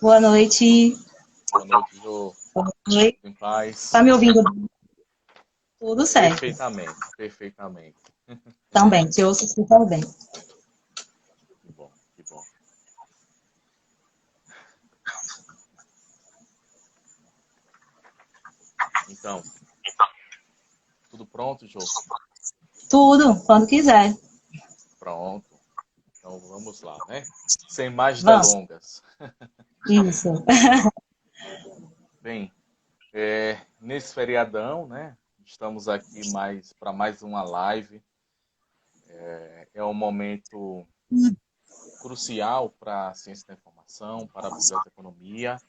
Boa noite. Boa noite, Jô. Boa noite. Em paz. Tá me ouvindo? Tudo certo. Perfeitamente, perfeitamente. Também, te ouço super bem. Que bom, que bom. Então, tudo pronto, Jô? Tudo, quando quiser. Pronto. Então vamos lá, né? Sem mais Vamos. delongas. Isso. Bem, nesse feriadão, né? Estamos aqui para mais uma live. É um momento crucial para a ciência da informação, para a biblioteconomia.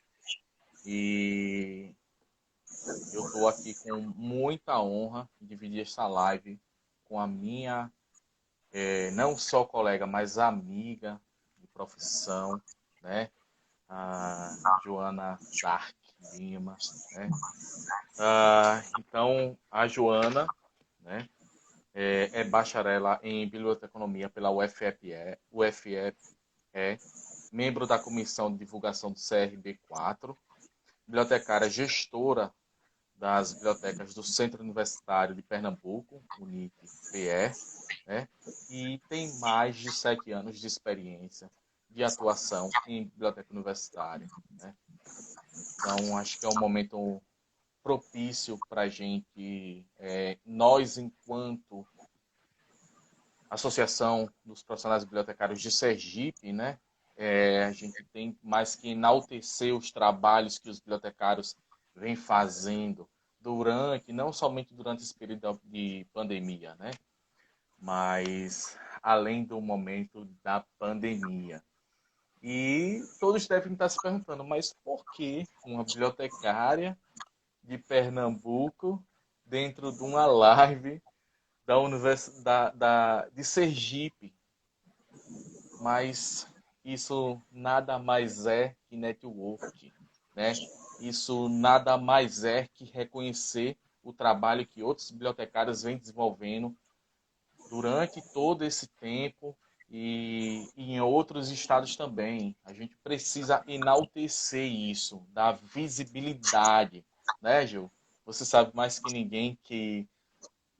E eu estou aqui com muita honra de dividir esta live com a minha, não só colega, mas amiga de profissão, né? A Joana Dark Lima, né? Então, a Joana, né, é bacharela em biblioteconomia pela UFEP, membro da Comissão de Divulgação do CRB4, bibliotecária gestora das bibliotecas do Centro Universitário de Pernambuco, UNIP-PE, né? E tem mais de 7 anos de experiência de atuação em biblioteca universitária, né? Então, acho que é um momento propício para a gente, nós, enquanto Associação dos Profissionais Bibliotecários de Sergipe, né? A gente tem mais que enaltecer os trabalhos que os bibliotecários vêm fazendo não somente durante esse período de pandemia, né? Mas além do momento da pandemia. E todos devem estar se perguntando, mas por que uma bibliotecária de Pernambuco dentro de uma live da Universidade de Sergipe? Mas isso nada mais é que network, né? Isso nada mais é que reconhecer o trabalho que outros bibliotecários vêm desenvolvendo durante todo esse tempo e em outros estados também. A gente precisa enaltecer isso, dar visibilidade, né, Gil? Você sabe mais que ninguém que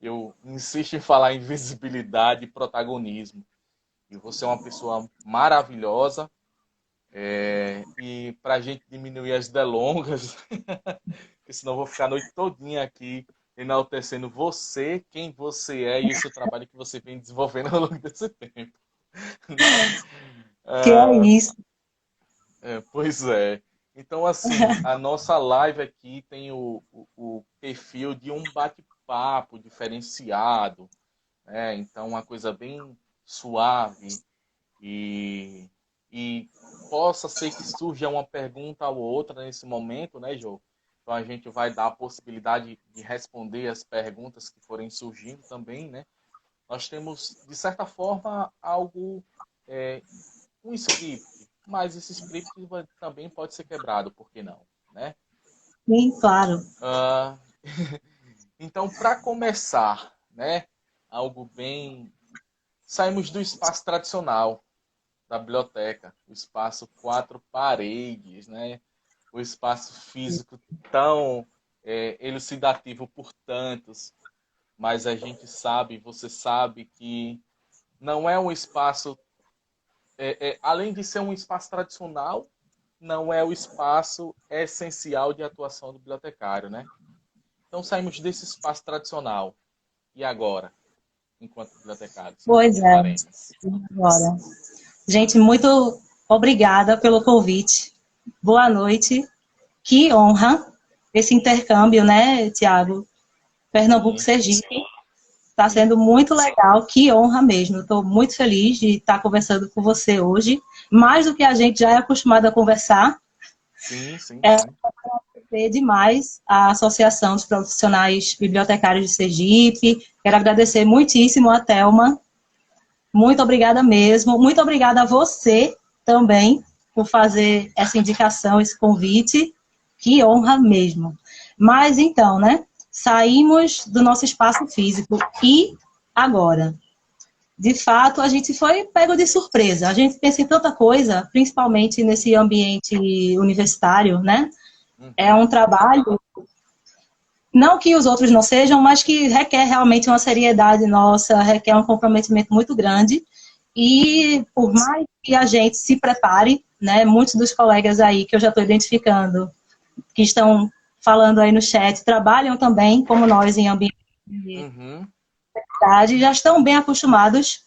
eu insisto em falar em visibilidade e protagonismo. E você é uma pessoa maravilhosa. E para a gente diminuir as delongas, porque senão eu vou ficar a noite todinha aqui enaltecendo você, quem você é e o seu trabalho que você vem desenvolvendo ao longo desse tempo. Que é isso? Pois é. Então, assim, a nossa live aqui tem o perfil de um bate-papo diferenciado, né? Então, uma coisa bem suave e, e possa ser que surja uma pergunta ou outra nesse momento, né, Jô? Então, a gente vai dar a possibilidade de responder as perguntas que forem surgindo também, né? Nós temos, de certa forma, algo, um script, mas esse script também pode ser quebrado, por que não, né? Sim, claro. Ah, então, para começar, né, algo bem... Saímos do espaço tradicional da biblioteca, o espaço quatro paredes, né? O espaço físico tão elucidativo por tantos, mas a gente sabe, você sabe que não é um espaço, além de ser um espaço tradicional, não é o espaço essencial de atuação do bibliotecário, né? Então saímos desse espaço tradicional. E agora, enquanto bibliotecários, o Pois que é. faremos? Agora. Gente, muito obrigada pelo convite. Boa noite. Que honra esse intercâmbio, né, Tiago? Sim, Pernambuco-Sergipe. Está sim, sendo muito legal, que honra mesmo. Estou muito feliz de estar conversando com você hoje. Mais do que a gente já é acostumado a conversar. sim, sim, É sim. demais a Associação dos Profissionais Bibliotecários de Sergipe. Quero agradecer muitíssimo a Thelma. Muito obrigada mesmo. Muito obrigada a você também por fazer essa indicação, esse convite. Que honra mesmo. Mas então, né? Saímos do nosso espaço físico e agora? De fato, a gente foi pego de surpresa. A gente pensa em tanta coisa, principalmente nesse ambiente universitário, né? É Uhum. um trabalho, não que os outros não sejam, mas que requer realmente uma seriedade nossa, requer um comprometimento muito grande. Sim. E por mais que a gente se prepare, né? Muitos dos colegas aí que eu já estou identificando, que estão falando aí no chat, trabalham também, como nós, em ambiente de Uhum. universidade, já estão bem acostumados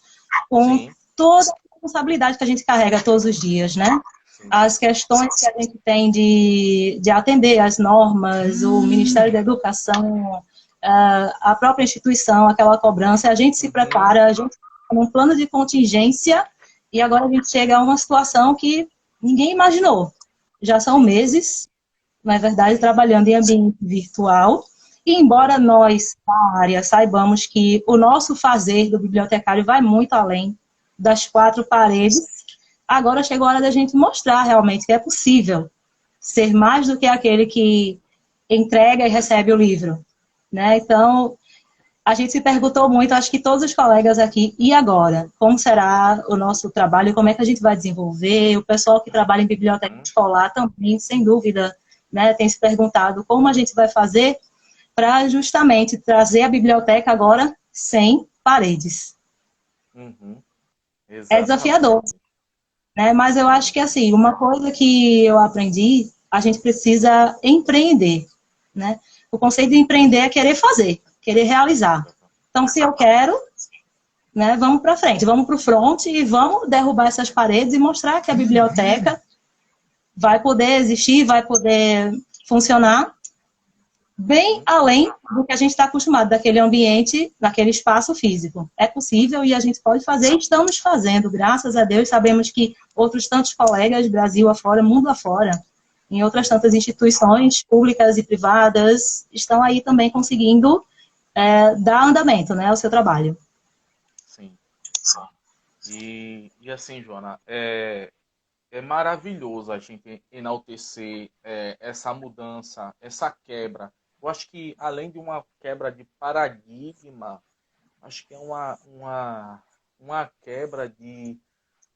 com Sim. toda a responsabilidade que a gente carrega todos os dias, né? Sim. As questões que a gente tem de atender às normas, o Ministério da Educação, a própria instituição, aquela cobrança, a gente se Uhum. prepara, a gente tem um plano de contingência e agora a gente chega a uma situação que ninguém imaginou. Já são Sim. meses, na verdade, Sim. trabalhando em ambiente virtual. E embora Uhum. nós, da área, saibamos que o nosso fazer do bibliotecário vai muito além das quatro paredes, agora chegou a hora da gente mostrar realmente que é possível ser mais do que aquele que entrega e recebe o livro, né? Então, a gente se perguntou muito, acho que todos os colegas aqui, e agora? Como será o nosso trabalho? Como é que a gente vai desenvolver? O pessoal que trabalha em biblioteca Uhum. escolar também, sem dúvida, né, tem se perguntado como a gente vai fazer para justamente trazer a biblioteca agora sem paredes. Uhum. É desafiador, Exatamente. né? Mas eu acho Sim. que, assim, uma coisa que eu aprendi, a gente precisa empreender, né? O conceito de empreender é querer fazer, querer realizar. Então, se eu quero, né, vamos para frente, vamos para o front e vamos derrubar essas paredes e mostrar que a biblioteca vai poder existir, vai poder funcionar bem Uhum. além do que a gente está acostumado, daquele ambiente, daquele espaço físico. É possível e a gente pode fazer, e estamos fazendo, graças a Deus. Sabemos que outros tantos colegas, Brasil afora, mundo afora, em outras tantas instituições públicas e privadas, estão aí também conseguindo dar andamento, né, ao seu trabalho. Sim. E assim, Joana, é maravilhoso a gente enaltecer essa mudança, essa quebra. Eu acho que, além de uma quebra de paradigma, acho que é uma quebra de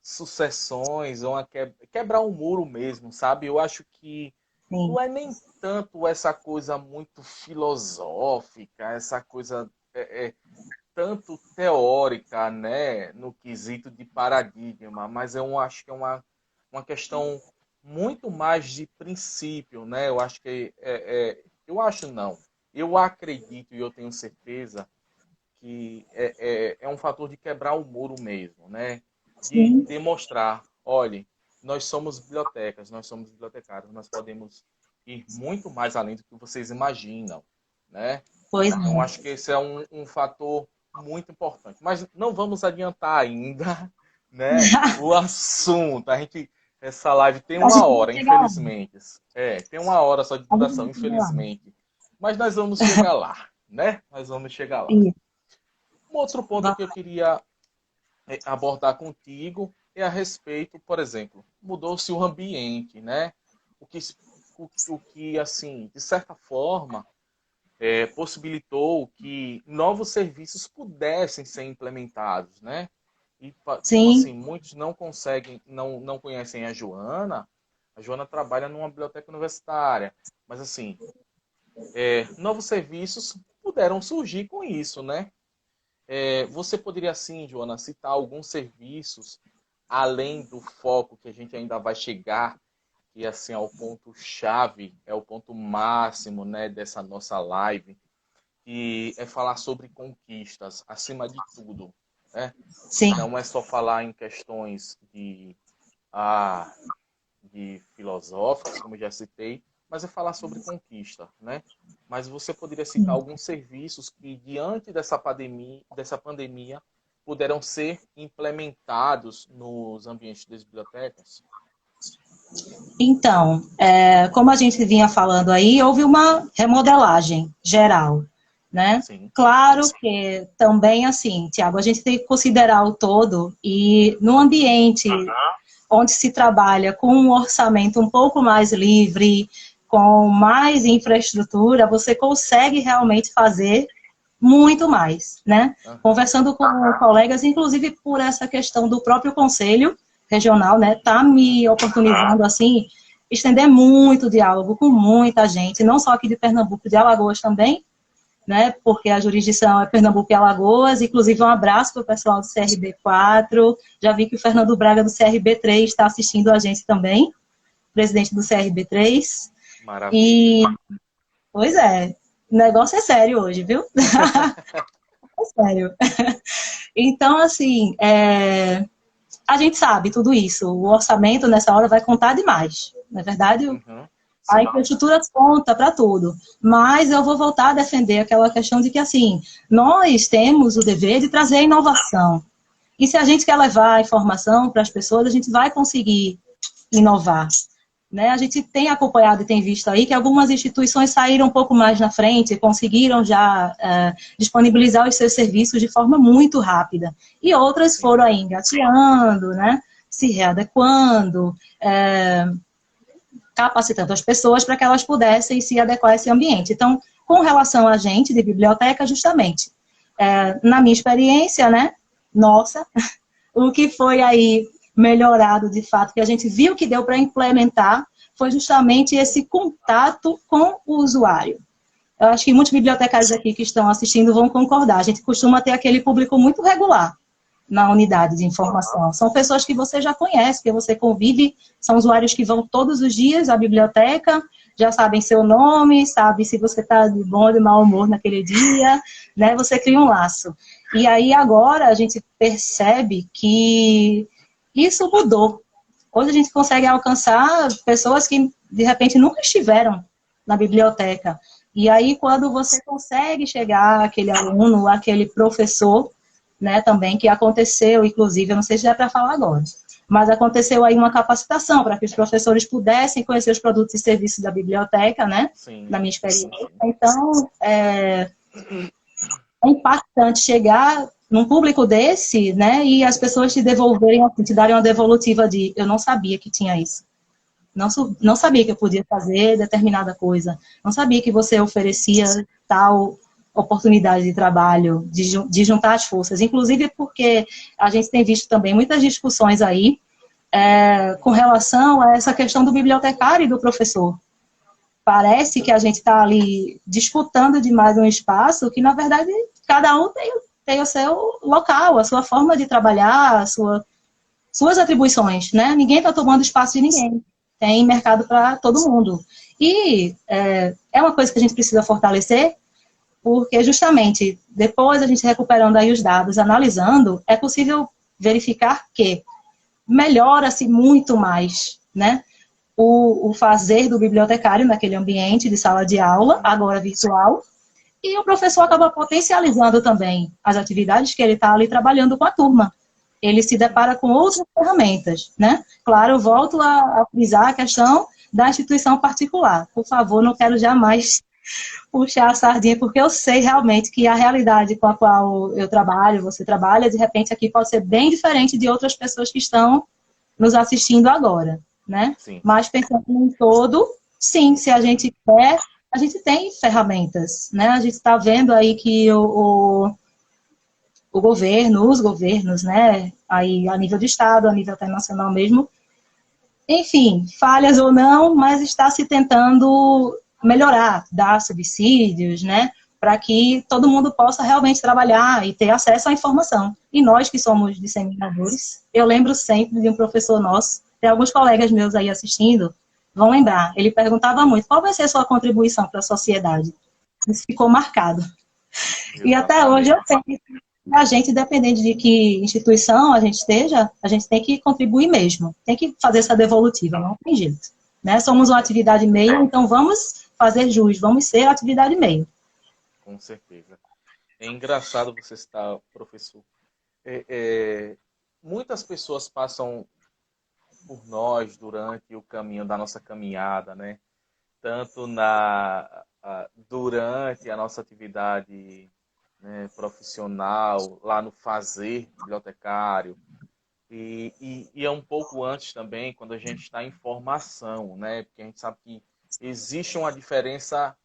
sucessões, uma quebrar um muro mesmo, sabe? Eu acho que Sim, não é nem tanto essa coisa muito filosófica, essa coisa tanto teórica, né, no quesito de paradigma, mas eu acho que é uma questão muito mais de princípio, né? Eu acho que eu acho não, eu acredito e eu tenho certeza que é um fator de quebrar o muro mesmo, né? De sim, demonstrar, olhe, nós somos bibliotecas, nós somos bibliotecários, nós podemos ir muito mais além do que vocês imaginam, né? pois Então, é. acho que esse é um fator muito importante. Mas não vamos adiantar ainda, né, o assunto. Essa live tem A uma gente vai hora, chegar lá. infelizmente. Tem uma hora só de A gente duração, vai chegar lá. infelizmente. Mas nós vamos chegar lá, né? Nós vamos chegar lá. Isso. Um outro ponto que eu queria abordar contigo é a respeito, por exemplo, mudou-se o ambiente, né? O que, o que, assim, de certa forma, possibilitou que novos serviços pudessem ser implementados, né? E como Sim, assim, muitos não conseguem, não conhecem a Joana trabalha numa biblioteca universitária, mas assim, novos serviços puderam surgir com isso, né? Você poderia, assim, Joana, citar alguns serviços, além do foco que a gente ainda vai chegar, que assim é o ponto chave, é o ponto máximo, né, dessa nossa live, e é falar sobre conquistas, acima de tudo, né? sim. Não é só falar em questões ah, de filosóficas, como eu já citei, mas é falar sobre conquista, né? Mas você poderia citar alguns serviços que, diante dessa pandemia puderam ser implementados nos ambientes das bibliotecas? Então, como a gente vinha falando aí, houve uma remodelagem geral, né? Sim. Claro que também, assim, Tiago, a gente tem que considerar o todo e no ambiente onde se trabalha com um orçamento um pouco mais livre, com mais infraestrutura, você consegue realmente fazer muito mais, né? Conversando com colegas, inclusive por essa questão do próprio conselho regional, né? Tá me oportunizando, assim, estender muito diálogo com muita gente, não só aqui de Pernambuco, de Alagoas também, né? Porque a jurisdição é Pernambuco e Alagoas. Inclusive, um abraço para o pessoal do CRB4. Já vi que o Fernando Braga, do CRB3, está assistindo a gente também, presidente do CRB3. Maravilha. E, pois é, o negócio é sério hoje, viu? É sério. Então, assim, a gente sabe tudo isso. O orçamento, nessa hora, vai contar demais. Não é verdade? A infraestrutura conta para tudo. Mas eu vou voltar a defender aquela questão de que, assim, nós temos o dever de trazer a inovação. E se a gente quer levar a informação para as pessoas, a gente vai conseguir inovar. Né? A gente tem acompanhado e tem visto aí que algumas instituições saíram um pouco mais na frente, conseguiram já disponibilizar os seus serviços de forma muito rápida. E outras foram aí engateando, né? Se readequando, capacitando as pessoas para que elas pudessem se adequar a esse ambiente. Então, com relação a gente de biblioteca, justamente, na minha experiência, né? Nossa, o que foi aí melhorado de fato, que a gente viu que deu para implementar, foi justamente esse contato com o usuário. Eu acho que muitos bibliotecários aqui que estão assistindo vão concordar. A gente costuma ter aquele público muito regular na unidade de informação. São pessoas que você já conhece, que você convive, são usuários que vão todos os dias à biblioteca, já sabem seu nome, sabe se você está de bom ou de mau humor naquele dia, né? Você cria um laço. E aí agora a gente percebe que isso mudou. Hoje a gente consegue alcançar pessoas que, de repente, nunca estiveram na biblioteca. E aí, quando você consegue chegar àquele aluno, àquele professor, né, também, que aconteceu, inclusive, eu não sei se é para falar agora, mas aconteceu aí uma capacitação para que os professores pudessem conhecer os produtos e serviços da biblioteca, né, na minha experiência. Então, é impactante chegar num público desse, né, e as pessoas te devolverem, te darem uma devolutiva de eu não sabia que tinha isso. Não sabia que eu podia fazer determinada coisa. Não sabia que você oferecia tal oportunidade de trabalho, de juntar as forças. Inclusive porque a gente tem visto também muitas discussões aí com relação a essa questão do bibliotecário e do professor. Parece que a gente está ali disputando demais um espaço que, na verdade, cada um tem o seu local, a sua forma de trabalhar, suas atribuições, né? Ninguém está tomando espaço de ninguém. Tem mercado para todo mundo. E é uma coisa que a gente precisa fortalecer, porque justamente depois a gente recuperando aí os dados, analisando, é possível verificar que melhora-se muito mais, né? O fazer do bibliotecário naquele ambiente de sala de aula, agora virtual, e o professor acaba potencializando também as atividades que ele está ali trabalhando com a turma. Ele se depara com outras ferramentas, né? Claro, eu volto a frisar a questão da instituição particular. Por favor, não quero jamais puxar a sardinha, porque eu sei realmente que a realidade com a qual eu trabalho, você trabalha, de repente aqui pode ser bem diferente de outras pessoas que estão nos assistindo agora, né? Sim. Mas pensando em todo, sim, se a gente quer, a gente tem ferramentas, né? A gente está vendo aí que o governo, os governos, né, aí a nível de estado, a nível internacional mesmo, enfim, falhas ou não, mas está se tentando melhorar, dar subsídios, né, para que todo mundo possa realmente trabalhar e ter acesso à informação. E nós que somos disseminadores, eu lembro sempre de um professor nosso, tem alguns colegas meus aí assistindo, vão lembrar, ele perguntava muito, qual vai ser a sua contribuição para a sociedade? Isso ficou marcado. Exatamente. E até hoje eu tenho. A gente, independente de que instituição a gente esteja, a gente tem que contribuir mesmo. Tem que fazer essa devolutiva, não tem jeito. Né? Somos uma atividade meio, então vamos fazer jus, vamos ser atividade meio. Com certeza. É engraçado você citar, professor. Muitas pessoas passam por nós durante o caminho da nossa caminhada, né? Tanto durante a nossa atividade, né, profissional, lá no fazer bibliotecário, e é um pouco antes também, quando a gente está em formação, né? Porque a gente sabe que existe uma diferença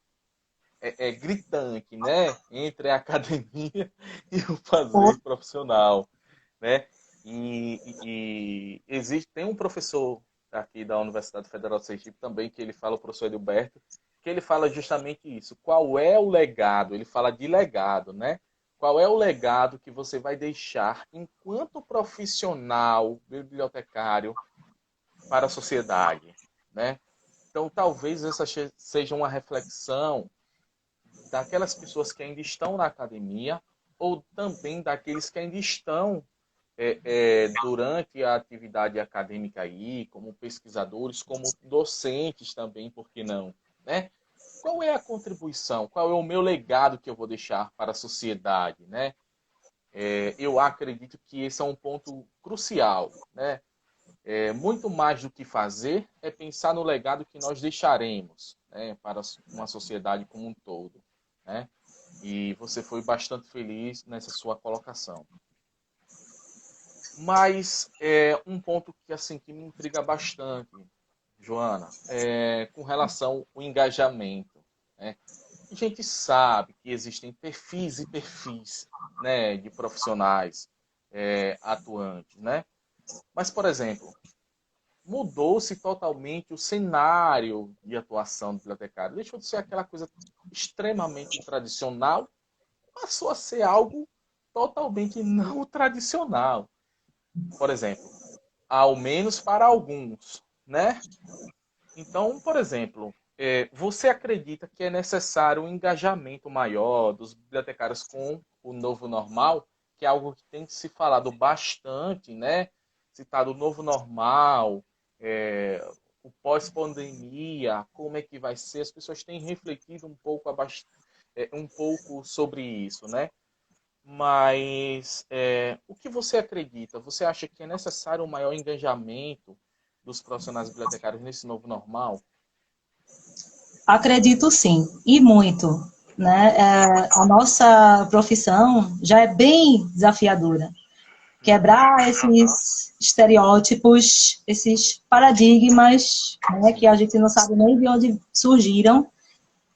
gritante, né, entre a academia e o fazer profissional, né? E existe, tem um professor aqui da Universidade Federal de Sergipe também, que ele fala, o professor Edilberto, que ele fala justamente isso. Qual é o legado? Ele fala de legado, né? Qual é o legado que você vai deixar enquanto profissional bibliotecário para a sociedade, né? Então, talvez essa seja uma reflexão daquelas pessoas que ainda estão na academia ou também daqueles que ainda estão durante a atividade acadêmica aí, como pesquisadores, como docentes também, por que não, né? Qual é a contribuição? Qual é o meu legado que eu vou deixar para a sociedade, né? Eu acredito que esse é um ponto crucial, né? Muito mais do que fazer é pensar no legado que nós deixaremos, né, para uma sociedade como um todo, né? E você foi bastante feliz nessa sua colocação. Mas um ponto que, assim, que me intriga bastante, Joana, com relação ao engajamento, né? A gente sabe que existem perfis e perfis, né, de profissionais atuantes, né? Mas, por exemplo, mudou-se totalmente o cenário de atuação do bibliotecário. Deixou de ser aquela coisa extremamente tradicional, passou a ser algo totalmente não tradicional. Por exemplo, ao menos para alguns, né? Então, por exemplo, você acredita que é necessário um engajamento maior dos bibliotecários com o novo normal, que é algo que tem que se falado bastante, né? Citado o novo normal, o pós-pandemia, como é que vai ser? As pessoas têm refletido um pouco sobre isso, né? Mas o que você acredita? Você acha que é necessário um maior engajamento dos profissionais bibliotecários nesse novo normal? Acredito sim, e muito, né? A nossa profissão já é bem desafiadora. Quebrar esses estereótipos, esses paradigmas, né, que a gente não sabe nem de onde surgiram,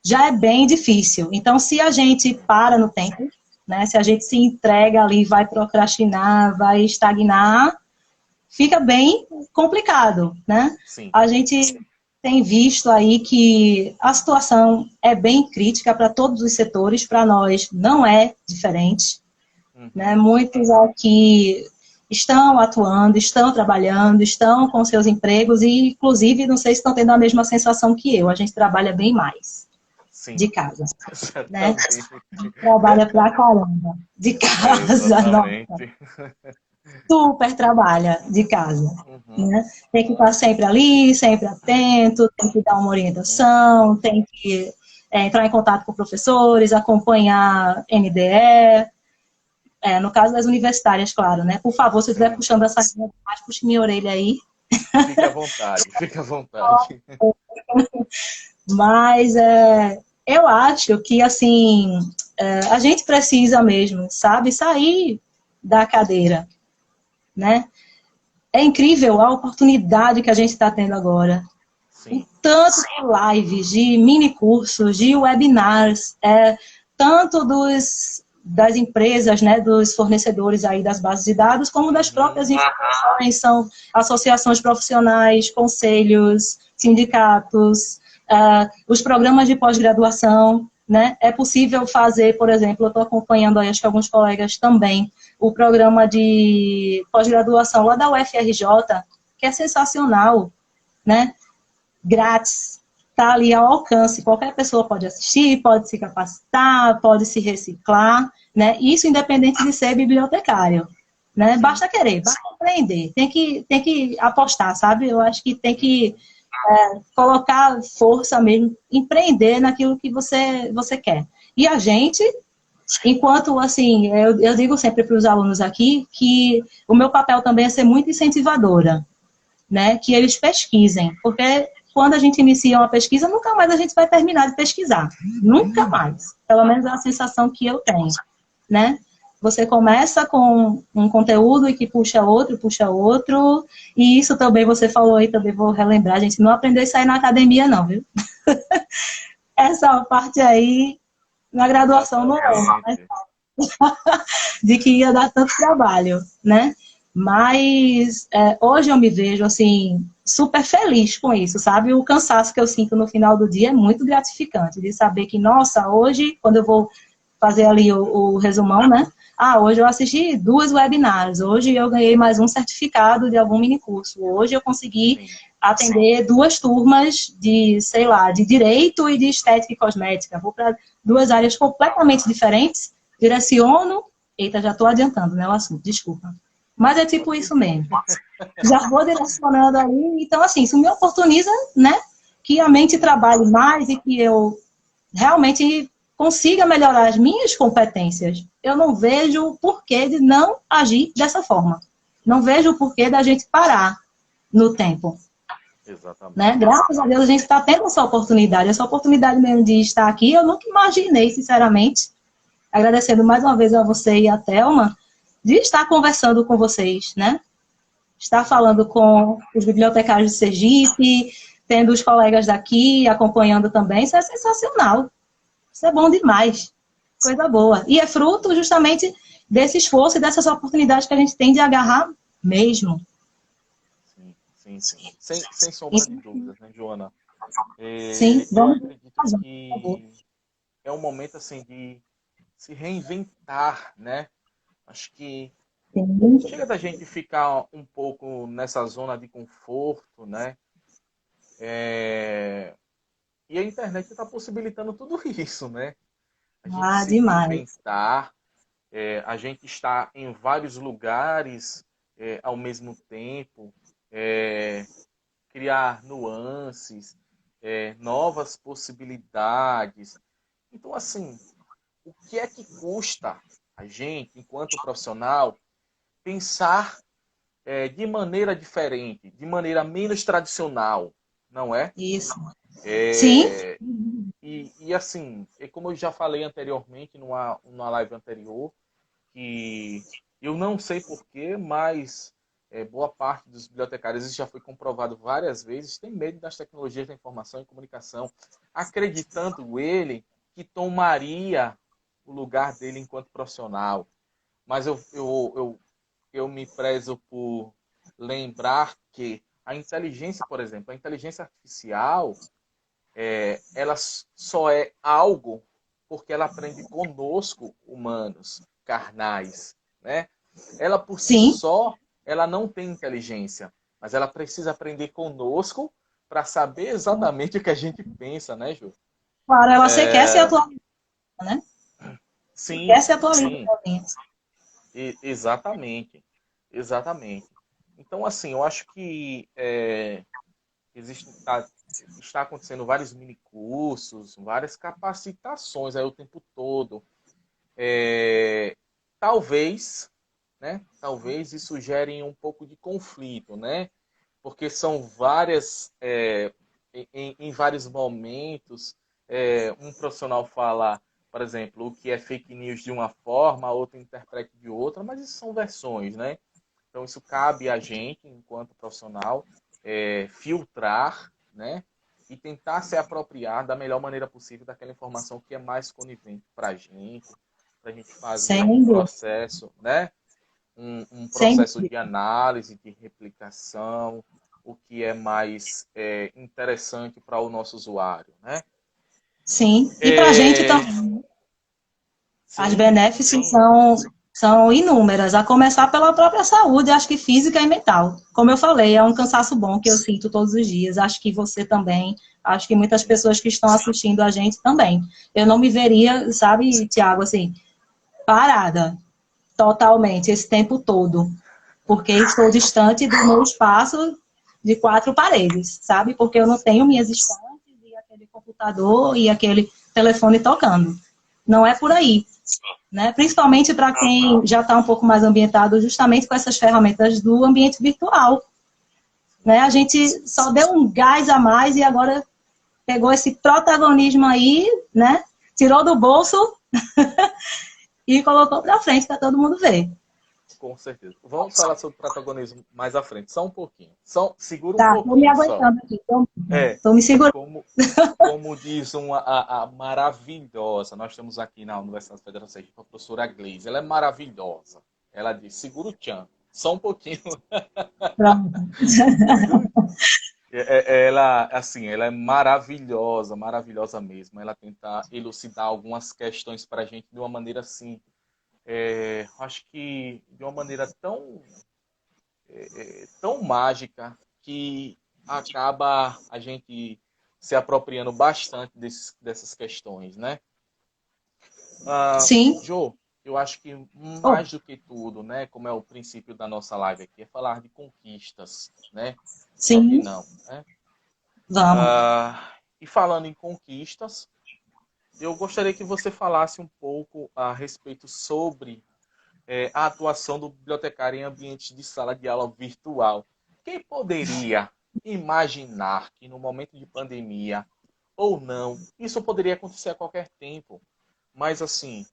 já é bem difícil. Então, se a gente para no tempo, né, se a gente se entrega ali, vai procrastinar, vai estagnar, fica bem complicado, né? Sim. A gente tem visto aí que a situação é bem crítica para todos os setores, para nós não é diferente, né? Muitos aqui estão atuando, estão trabalhando, estão com seus empregos e, inclusive, não sei se estão tendo a mesma sensação que eu, a gente trabalha bem mais. Sim. De casa, né? Trabalha pra caramba, de casa, nossa. Super trabalha de casa, né? Tem que estar sempre ali, sempre atento, tem que dar uma orientação, tem que entrar em contato com professores, acompanhar NDE, no caso das universitárias, claro, né? Por favor, se eu estiver puxando essa linha mais, puxe minha orelha aí. Fique à vontade, fique à vontade. Mas eu acho que, assim, a gente precisa mesmo, sabe, sair da cadeira, né? É incrível a oportunidade que a gente está tendo agora. Sim. O tanto de lives, de mini cursos, de webinars, tanto das empresas, né, dos fornecedores aí das bases de dados, como das próprias instituições, são associações profissionais, conselhos, sindicatos, os programas de pós-graduação, né? É possível fazer, por exemplo, eu estou acompanhando aí, acho que alguns colegas também, o programa de pós-graduação lá da UFRJ, que é sensacional, né? Grátis, está ali ao alcance, qualquer pessoa pode assistir, pode se capacitar, pode se reciclar, né? Isso independente de ser bibliotecário, né? Basta querer, basta aprender, tem que apostar, sabe? Eu acho que tem que colocar força mesmo, empreender naquilo que você quer. E a gente, enquanto, assim, eu digo sempre para os alunos aqui que o meu papel também é ser muito incentivadora, né? Que eles pesquisem, porque quando a gente inicia uma pesquisa, nunca mais a gente vai terminar de pesquisar. Nunca mais. Pelo menos é a sensação que eu tenho, né? Você começa com um conteúdo e que puxa outro, e isso também você falou aí, também vou relembrar, a gente não aprendeu isso aí na academia não, viu? Essa parte aí, na graduação não é, mas de que ia dar tanto trabalho, né? Mas hoje eu me vejo, assim, super feliz com isso, sabe? O cansaço que eu sinto no final do dia é muito gratificante, de saber que, nossa, hoje, quando eu vou fazer ali o resumão, né? Ah, hoje eu assisti 2 webinars, hoje eu ganhei mais um certificado de algum minicurso, hoje eu consegui atender 2 turmas de, sei lá, de direito e de estética e cosmética. Vou para 2 áreas completamente diferentes, direciono. Eita, já estou adiantando, né, o assunto, desculpa. Mas é tipo isso mesmo. Já vou direcionando ali. Então, assim, isso me oportuniza, né, que a mente trabalhe mais e que eu realmente consiga melhorar as minhas competências. Eu não vejo o porquê de não agir dessa forma. Não vejo o porquê da gente parar no tempo. Exatamente. Né? Graças a Deus a gente está tendo essa oportunidade mesmo de estar aqui, eu nunca imaginei, sinceramente, agradecendo mais uma vez a você e a Thelma, de estar conversando com vocês, né? Estar falando com os bibliotecários de Sergipe, tendo os colegas daqui, acompanhando também, isso é sensacional. Isso é bom demais. Coisa boa. E é fruto justamente desse esforço e dessas oportunidades que a gente tem de agarrar mesmo. Sim. Sem sombra de dúvidas, né, Joana? Sim, eu acredito que é um momento assim de se reinventar, né? Acho que chega da gente ficar um pouco nessa zona de conforto, né? E a internet está possibilitando tudo isso, né? A gente se demais. reinventar, a gente está em vários lugares ao mesmo tempo, criar nuances, novas possibilidades. Então, assim, o que é que custa a gente, enquanto profissional, pensar de maneira diferente, de maneira menos tradicional, não é? Isso. Sim. E assim, como eu já falei anteriormente, numa live anterior, que eu não sei porquê, mas boa parte dos bibliotecários, isso já foi comprovado várias vezes, tem medo das tecnologias da informação e comunicação, acreditando ele que tomaria o lugar dele enquanto profissional. Mas eu me prezo por lembrar que a inteligência, por exemplo, a inteligência artificial, ela só é algo porque ela aprende conosco, humanos, carnais, né? Ela por si só, ela não tem inteligência, mas ela precisa aprender conosco para saber exatamente o que a gente pensa, né, Ju? Claro, ela quer se atualizar, né? Sim, Quer se atualizar. Exatamente. Então, assim, eu acho que está acontecendo vários minicursos, várias capacitações aí o tempo todo. Talvez, né? Talvez isso gere um pouco de conflito, né? Porque são várias, em vários momentos, um profissional fala, por exemplo, o que é fake news de uma forma, a outra interpreta de outra, mas isso são versões, né? Então isso cabe a gente, enquanto profissional, filtrar, né? E tentar se apropriar da melhor maneira possível daquela informação que é mais conivente para a gente fazer um processo, né? Um processo de análise, de replicação, o que é mais interessante para o nosso usuário, né? Sim, e para a gente também. As benefícios são inúmeras, a começar pela própria saúde, acho que física e mental. Como eu falei, é um cansaço bom que eu sinto todos os dias, acho que você também, acho que muitas pessoas que estão assistindo a gente também. Eu não me veria, sabe, Tiago, assim, parada totalmente esse tempo todo, porque estou distante do meu espaço de 4 paredes, sabe? Porque eu não tenho minhas estantes e aquele computador e aquele telefone tocando. Não é por aí. Né? Principalmente para quem já está um pouco mais ambientado justamente com essas ferramentas do ambiente virtual. Né? A gente só deu um gás a mais e agora pegou esse protagonismo aí, né? Tirou do bolso e colocou para frente para todo mundo ver. Com certeza. Vamos falar sobre protagonismo mais à frente, só um pouquinho. Segura um Tá, tô me pouquinho só. aguentando aqui. É, Tô me segurando. como diz a maravilhosa, nós temos aqui na Universidade Federal de Sergipe a professora Gleise, ela é maravilhosa. Ela diz, segura o tchan, só um pouquinho. Pronto. Ela, assim, ela é maravilhosa, maravilhosa mesmo. Ela tenta elucidar algumas questões para a gente de uma maneira assim, acho que de uma maneira tão mágica que acaba a gente se apropriando bastante dessas questões, né? Sim. Jo, eu acho que Oh, mais do que tudo, né, como é o princípio da nossa live aqui, é falar de conquistas, né? Por que sim, não, né? vamos. E falando em conquistas, eu gostaria que você falasse um pouco a respeito sobre a atuação do bibliotecário em ambientes de sala de aula virtual. Quem poderia imaginar que no momento de pandemia ou não, isso poderia acontecer a qualquer tempo, mas assim,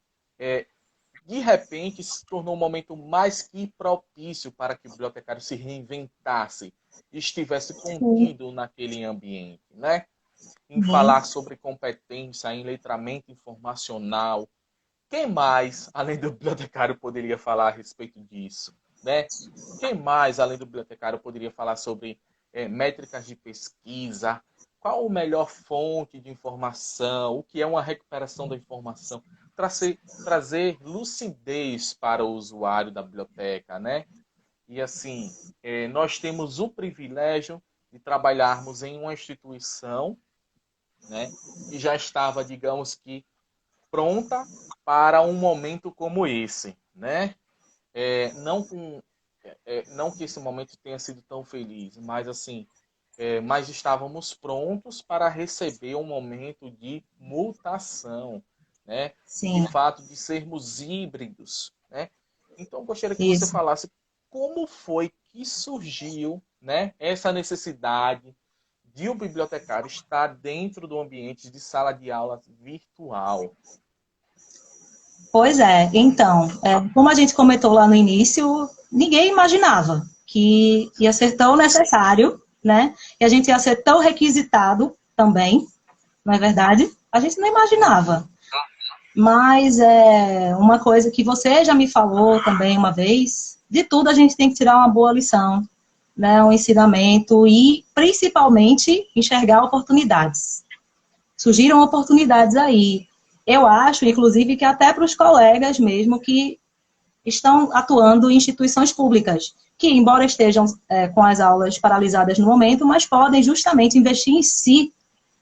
de repente se tornou um momento mais que propício para que o bibliotecário se reinventasse e estivesse Sim. contido naquele ambiente, né? Em Uhum. falar sobre competência, em letramento informacional. Quem mais, além do bibliotecário, poderia falar a respeito disso, né? Quem mais, além do bibliotecário, poderia falar sobre métricas de pesquisa? Qual a melhor fonte de informação? O que é uma recuperação da informação? Trazer lucidez para o usuário da biblioteca, né? E assim, nós temos o privilégio de trabalharmos em uma instituição, né, que já estava, digamos que, pronta para um momento como esse, né? Não não que esse momento tenha sido tão feliz, mas assim, mas estávamos prontos para receber um momento de mutação, né? De Sim, fato, de sermos híbridos, né? Então, gostaria que você isso. falasse como foi que surgiu, né, essa necessidade de um bibliotecário estar dentro do ambiente de sala de aula virtual. Pois é, então, como a gente comentou lá no início, ninguém imaginava que ia ser tão necessário, né? E a gente ia ser tão requisitado também, não é verdade? A gente não imaginava. Mas é uma coisa que você já me falou também uma vez, de tudo a gente tem que tirar uma boa lição, né? Um ensinamento e, principalmente, enxergar oportunidades. Surgiram oportunidades aí. Eu acho, inclusive, que até para os colegas mesmo que estão atuando em instituições públicas, que, embora estejam com as aulas paralisadas no momento, mas podem justamente investir em si,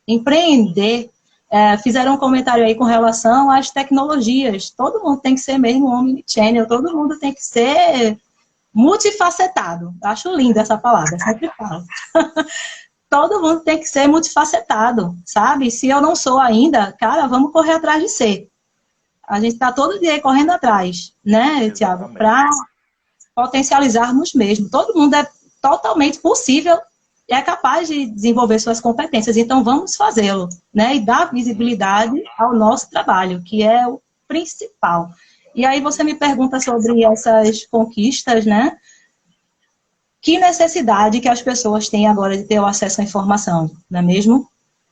empreender. Fizeram um comentário aí com relação às tecnologias. Todo mundo tem que ser mesmo omnichannel, todo mundo tem que ser multifacetado. Acho linda essa palavra, sempre falo. Todo mundo tem que ser multifacetado, sabe? Se eu não sou ainda, cara, vamos correr atrás de ser. A gente está todo dia correndo atrás, né, Tiago? Exatamente. Para potencializarmos mesmo. Todo mundo é totalmente possível e é capaz de desenvolver suas competências. Então, vamos fazê-lo, né? E dar visibilidade ao nosso trabalho, que é o principal. E aí você me pergunta sobre essas conquistas, né? Que necessidade que as pessoas têm agora de ter o acesso à informação, não é mesmo?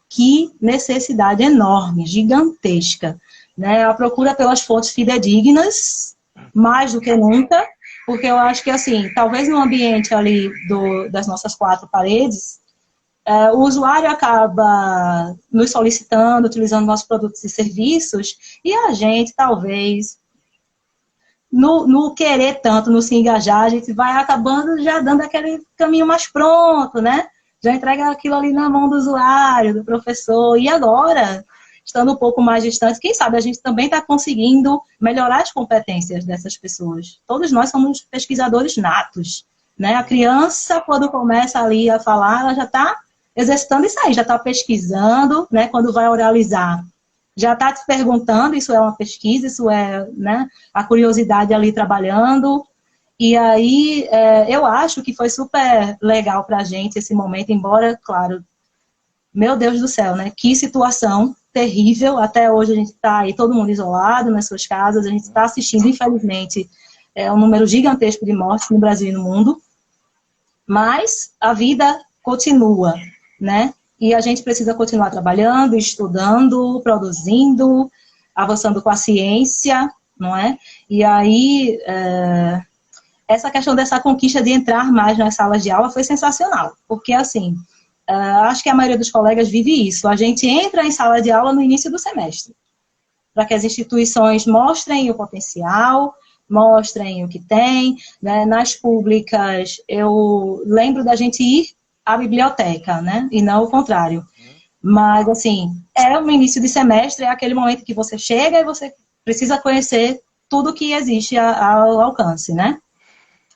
Que necessidade enorme, gigantesca. Né? A procura pelas fontes fidedignas, mais do que nunca, porque eu acho que, assim, talvez no ambiente ali das nossas quatro paredes, o usuário acaba nos solicitando, utilizando nossos produtos e serviços, e a gente, talvez, no querer tanto, no se engajar, a gente vai acabando já dando aquele caminho mais pronto, né? Já entrega aquilo ali na mão do usuário, do professor. E agora, estando um pouco mais distante, quem sabe a gente também está conseguindo melhorar as competências dessas pessoas. Todos nós somos pesquisadores natos, né? A criança, quando começa ali a falar, ela já está exercitando isso aí, já está pesquisando, né? Quando vai oralizar, já está te perguntando, isso é uma pesquisa, isso é, né, a curiosidade ali trabalhando. E aí, eu acho que foi super legal para a gente esse momento, embora, claro, meu Deus do céu, né? Que situação terrível. Até hoje a gente está aí todo mundo isolado nas suas casas, a gente está assistindo, infelizmente, é um número gigantesco de mortes no Brasil e no mundo, mas a vida continua, né? E a gente precisa continuar trabalhando, estudando, produzindo, avançando com a ciência, não é? E aí, essa questão dessa conquista de entrar mais nas salas de aula foi sensacional, porque assim, acho que a maioria dos colegas vive isso. A gente entra em sala de aula no início do semestre, para que as instituições mostrem o potencial, mostrem o que tem, né? Nas públicas, eu lembro da gente ir à biblioteca, né? E não o contrário. Mas, assim, é o início de semestre, é aquele momento que você chega e você precisa conhecer tudo que existe ao alcance, né?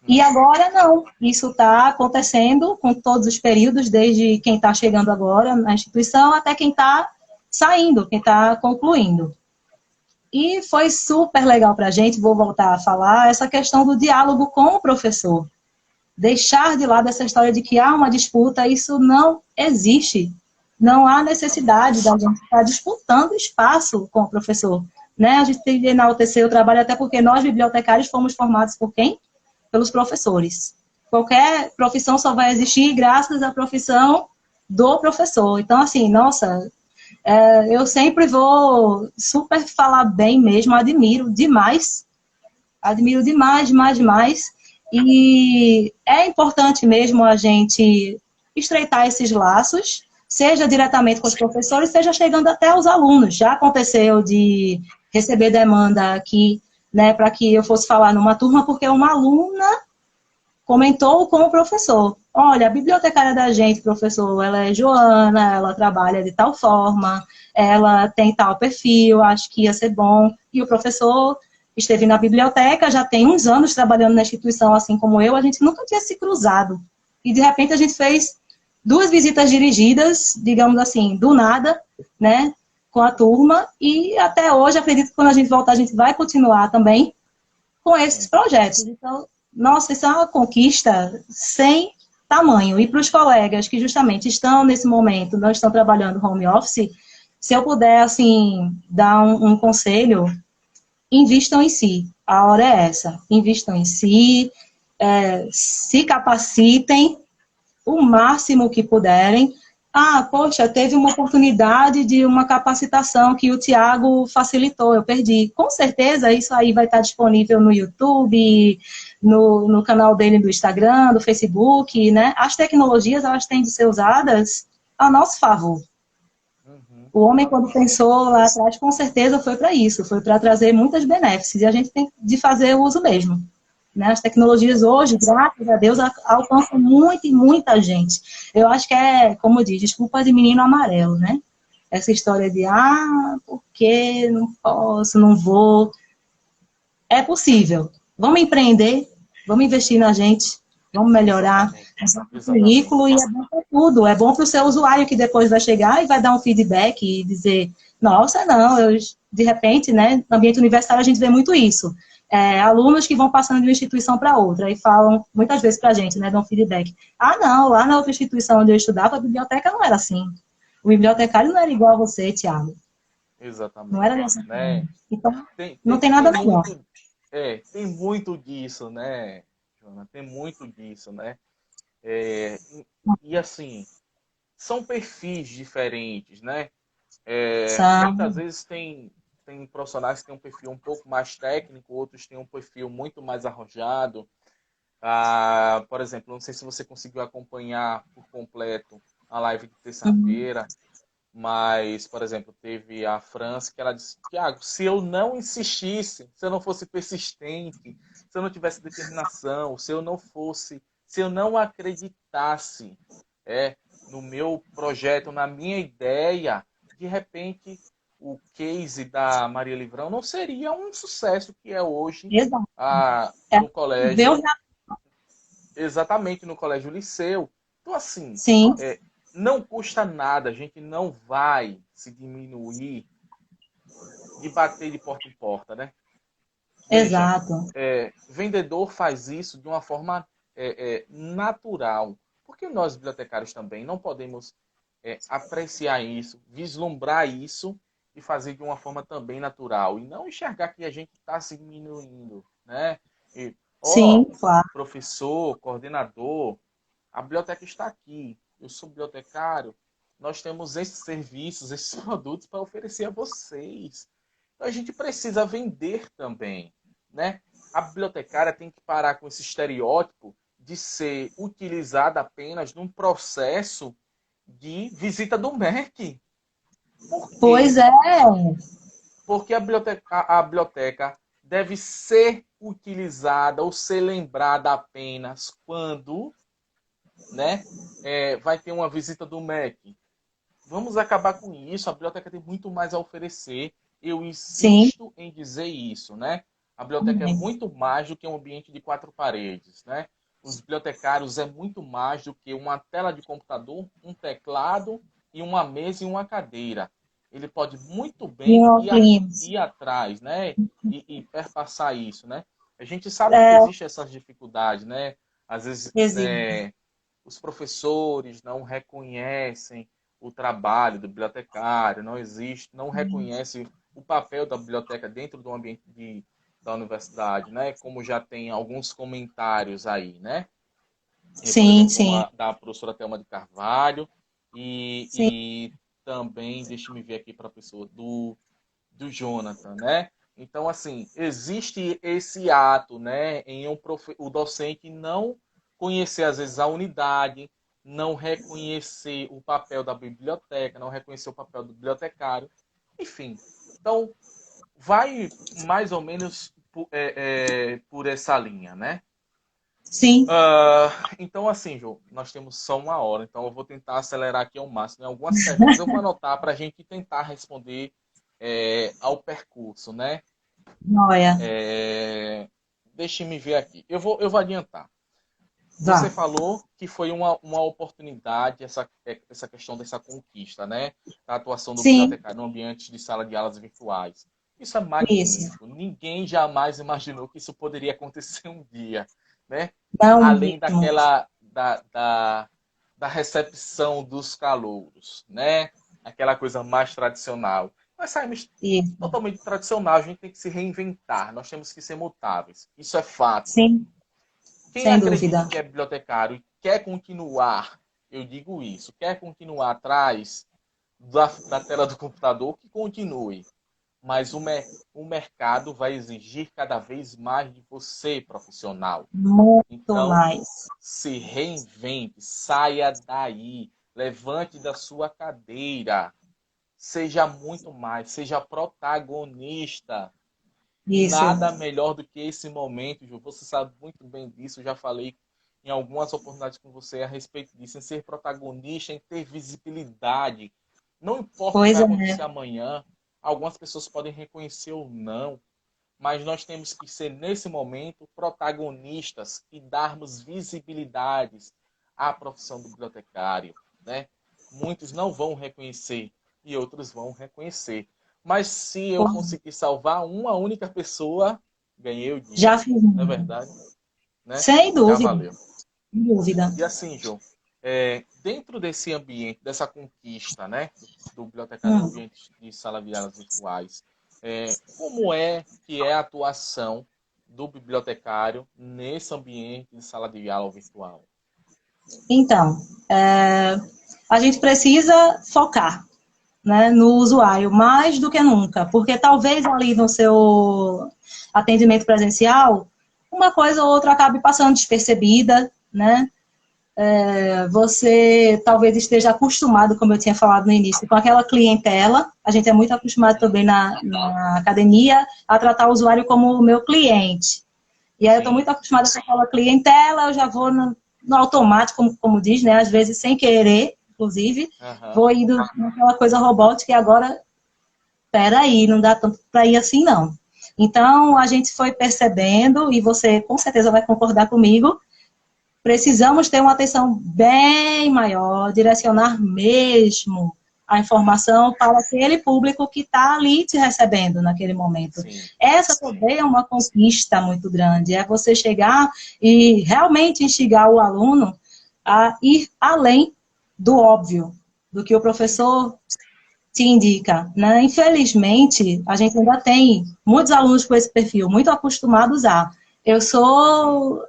E agora não, isso está acontecendo com todos os períodos, desde quem está chegando agora na instituição até quem está saindo, quem está concluindo. E foi super legal para a gente, vou voltar a falar, essa questão do diálogo com o professor. Deixar de lado essa história de que há uma disputa, isso não existe. Não há necessidade da gente estar disputando espaço com o professor. Né? A gente tem que enaltecer o trabalho, até porque nós, bibliotecários, fomos formados por quem? Pelos professores. Qualquer profissão só vai existir graças à profissão do professor. Então, assim, nossa, eu sempre vou super falar bem mesmo, admiro demais, demais, demais. E é importante mesmo a gente estreitar esses laços, seja diretamente com os professores, seja chegando até os alunos. Já aconteceu de receber demanda aqui, né, para que eu fosse falar numa turma, porque uma aluna comentou com o professor: olha, a bibliotecária da gente, professor, ela é Joana, ela trabalha de tal forma, ela tem tal perfil, acho que ia ser bom. E o professor esteve na biblioteca, já tem uns anos trabalhando na instituição, assim como eu, a gente nunca tinha se cruzado. E, de repente, a gente fez 2 visitas dirigidas, digamos assim, do nada, né, com a turma, e até hoje, acredito que quando a gente voltar, a gente vai continuar também com esses projetos. Então, nossa, isso é uma conquista sem tamanho. E para os colegas que justamente estão nesse momento, não estão trabalhando home office, se eu puder, assim, dar um conselho, invistam em si. A hora é essa. Invistam em si, se capacitem o máximo que puderem. Ah, poxa, teve uma oportunidade de uma capacitação que o Tiago facilitou, eu perdi. Com certeza isso aí vai estar disponível no YouTube, no canal dele do Instagram, do Facebook, né? As tecnologias, elas têm de ser usadas a nosso favor. O homem, quando pensou lá atrás, com certeza foi para isso, foi para trazer muitos benefícios, e a gente tem de fazer o uso mesmo. Né? As tecnologias hoje, graças a Deus, alcançam muita e muita gente. Eu acho que como diz, desculpa de menino amarelo, né? Essa história de, porque não posso, não vou. É possível. Vamos empreender, vamos investir na gente, vamos melhorar o currículo, e é bom para tudo. É bom para o seu usuário, que depois vai chegar e vai dar um feedback e dizer: nossa, não, de repente, né, no ambiente universitário a gente vê muito isso. Alunos que vão passando de uma instituição para outra e falam muitas vezes para a gente, né, dão feedback: não, lá na outra instituição onde eu estudava, a biblioteca não era assim. O bibliotecário não era igual a você, Tiago. Exatamente. Não era dessa forma. Então, não tem tem nada melhor. Tem muito disso, né, Joana? Tem muito disso, né? E assim, são perfis diferentes, né? Muitas vezes tem profissionais que têm um perfil um pouco mais técnico, outros têm um perfil muito mais arrojado. Por exemplo, não sei se você conseguiu acompanhar por completo a live de terça-feira, mas, por exemplo, teve a França que ela disse: Tiago, se eu não insistisse, se eu não fosse persistente, se eu não tivesse determinação, se eu não acreditasse no meu projeto, na minha ideia, de repente o case da Maria Livrão não seria um sucesso que é hoje no colégio. Exatamente, no colégio Liceu. Então, assim, Sim. Não custa nada, a gente não vai se diminuir de bater de porta em porta, né? Veja, Exato. Vendedor faz isso de uma forma natural. Porque nós, bibliotecários, também não podemos apreciar isso, vislumbrar isso e fazer de uma forma também natural. E não enxergar que a gente está se diminuindo, né? E, Sim, ó, claro. professor, coordenador, a biblioteca está aqui, eu sou bibliotecário, nós temos esses serviços, esses produtos para oferecer a vocês. Então a gente precisa vender também, né? A bibliotecária tem que parar com esse estereótipo de ser utilizada apenas num processo de visita do MEC. Por Pois quê? é. Porque a biblioteca deve ser utilizada ou ser lembrada apenas quando, né, vai ter uma visita do MEC. Vamos acabar com isso. A biblioteca tem muito mais a oferecer. Eu Sim. insisto em dizer isso, né? A biblioteca é muito mais do que um ambiente de quatro paredes, né? Os bibliotecários é muito mais do que uma tela de computador, um teclado e uma mesa e uma cadeira. Ele pode muito E bem óculos. ir atrás, né? E perpassar isso, né? A gente sabe que É, existe essas dificuldades, né? Às vezes, existe. os professores não reconhecem o trabalho do bibliotecário, não existe, não reconhece o papel da biblioteca dentro do ambiente da universidade, né? Como já tem alguns comentários aí, né? Por Sim, exemplo, como sim, da professora Thelma de Carvalho sim. e também, deixa-me ver aqui para a pessoa, do Jonathan, né? Então, assim, existe esse ato, né, em o docente não conhecer, às vezes, a unidade, não reconhecer o papel da biblioteca, não reconhecer o papel do bibliotecário, enfim. Então, vai mais ou menos por essa linha, né? Sim. Então, assim, João, nós temos só uma hora, então eu vou tentar acelerar aqui ao máximo. Em algumas perguntas eu vou anotar para a gente tentar responder ao percurso, né? Olha, Deixe-me ver aqui. Eu vou adiantar. Você vá. falou que foi uma oportunidade, essa questão dessa conquista, né? Da atuação do Sim, bibliotecário no ambiente de sala de aulas virtuais. Isso é isso. magnífico. Ninguém jamais imaginou que isso poderia acontecer um dia, né? Não Além mesmo. da recepção dos calouros, né? Aquela coisa mais tradicional. Nós saímos Isso. totalmente tradicional, a gente tem que se reinventar, nós temos que ser mutáveis. Isso é fato. Sim, Quem sem acredita dúvida. que é bibliotecário e quer continuar, eu digo isso, quer continuar atrás da tela do computador, que continue. Mas o mercado vai exigir cada vez mais de você, profissional. Muito Então, mais. se reinvente, saia daí, levante da sua cadeira, seja muito mais, seja protagonista. Isso. Nada melhor do que esse momento, Ju. Você sabe muito bem disso, eu já falei em algumas oportunidades com você a respeito disso, em ser protagonista, em ter visibilidade. Não importa o que Pois vai é. acontecer amanhã, algumas pessoas podem reconhecer ou não, mas nós temos que ser, nesse momento, protagonistas e darmos visibilidades à profissão do bibliotecário, né? Muitos não vão reconhecer e outros vão reconhecer. Mas se eu conseguir salvar uma única pessoa, ganhei o Já dia. fiz. Não é verdade? Né? Sem Já dúvida. valeu. Sem dúvida. E assim, João, dentro desse ambiente, dessa conquista, né, do bibliotecário no Hum. ambiente de sala de aulas virtuais, como é que é a atuação do bibliotecário nesse ambiente de sala de aula virtual? Então, a gente precisa focar, né, no usuário mais do que nunca, porque talvez ali no seu atendimento presencial, uma coisa ou outra acabe passando despercebida, né? Você talvez esteja acostumado, como eu tinha falado no início, com aquela clientela. A gente é muito acostumado também na academia a tratar o usuário como o meu cliente. E aí eu estou Sim. muito acostumada com aquela clientela, eu já vou no automático, como diz, né? Às vezes sem querer, inclusive, Uhum. vou indo naquela coisa robótica e agora, peraí, não dá tanto para ir assim, não. Então, a gente foi percebendo, e você com certeza vai concordar comigo, precisamos ter uma atenção bem maior, direcionar mesmo a informação para aquele público que está ali te recebendo naquele momento. Sim. Essa também é uma conquista muito grande, é você chegar e realmente instigar o aluno a ir além do óbvio, do que o Sim. professor te indica, Infelizmente, a gente ainda tem muitos alunos com esse perfil, muito acostumados a. Eu sou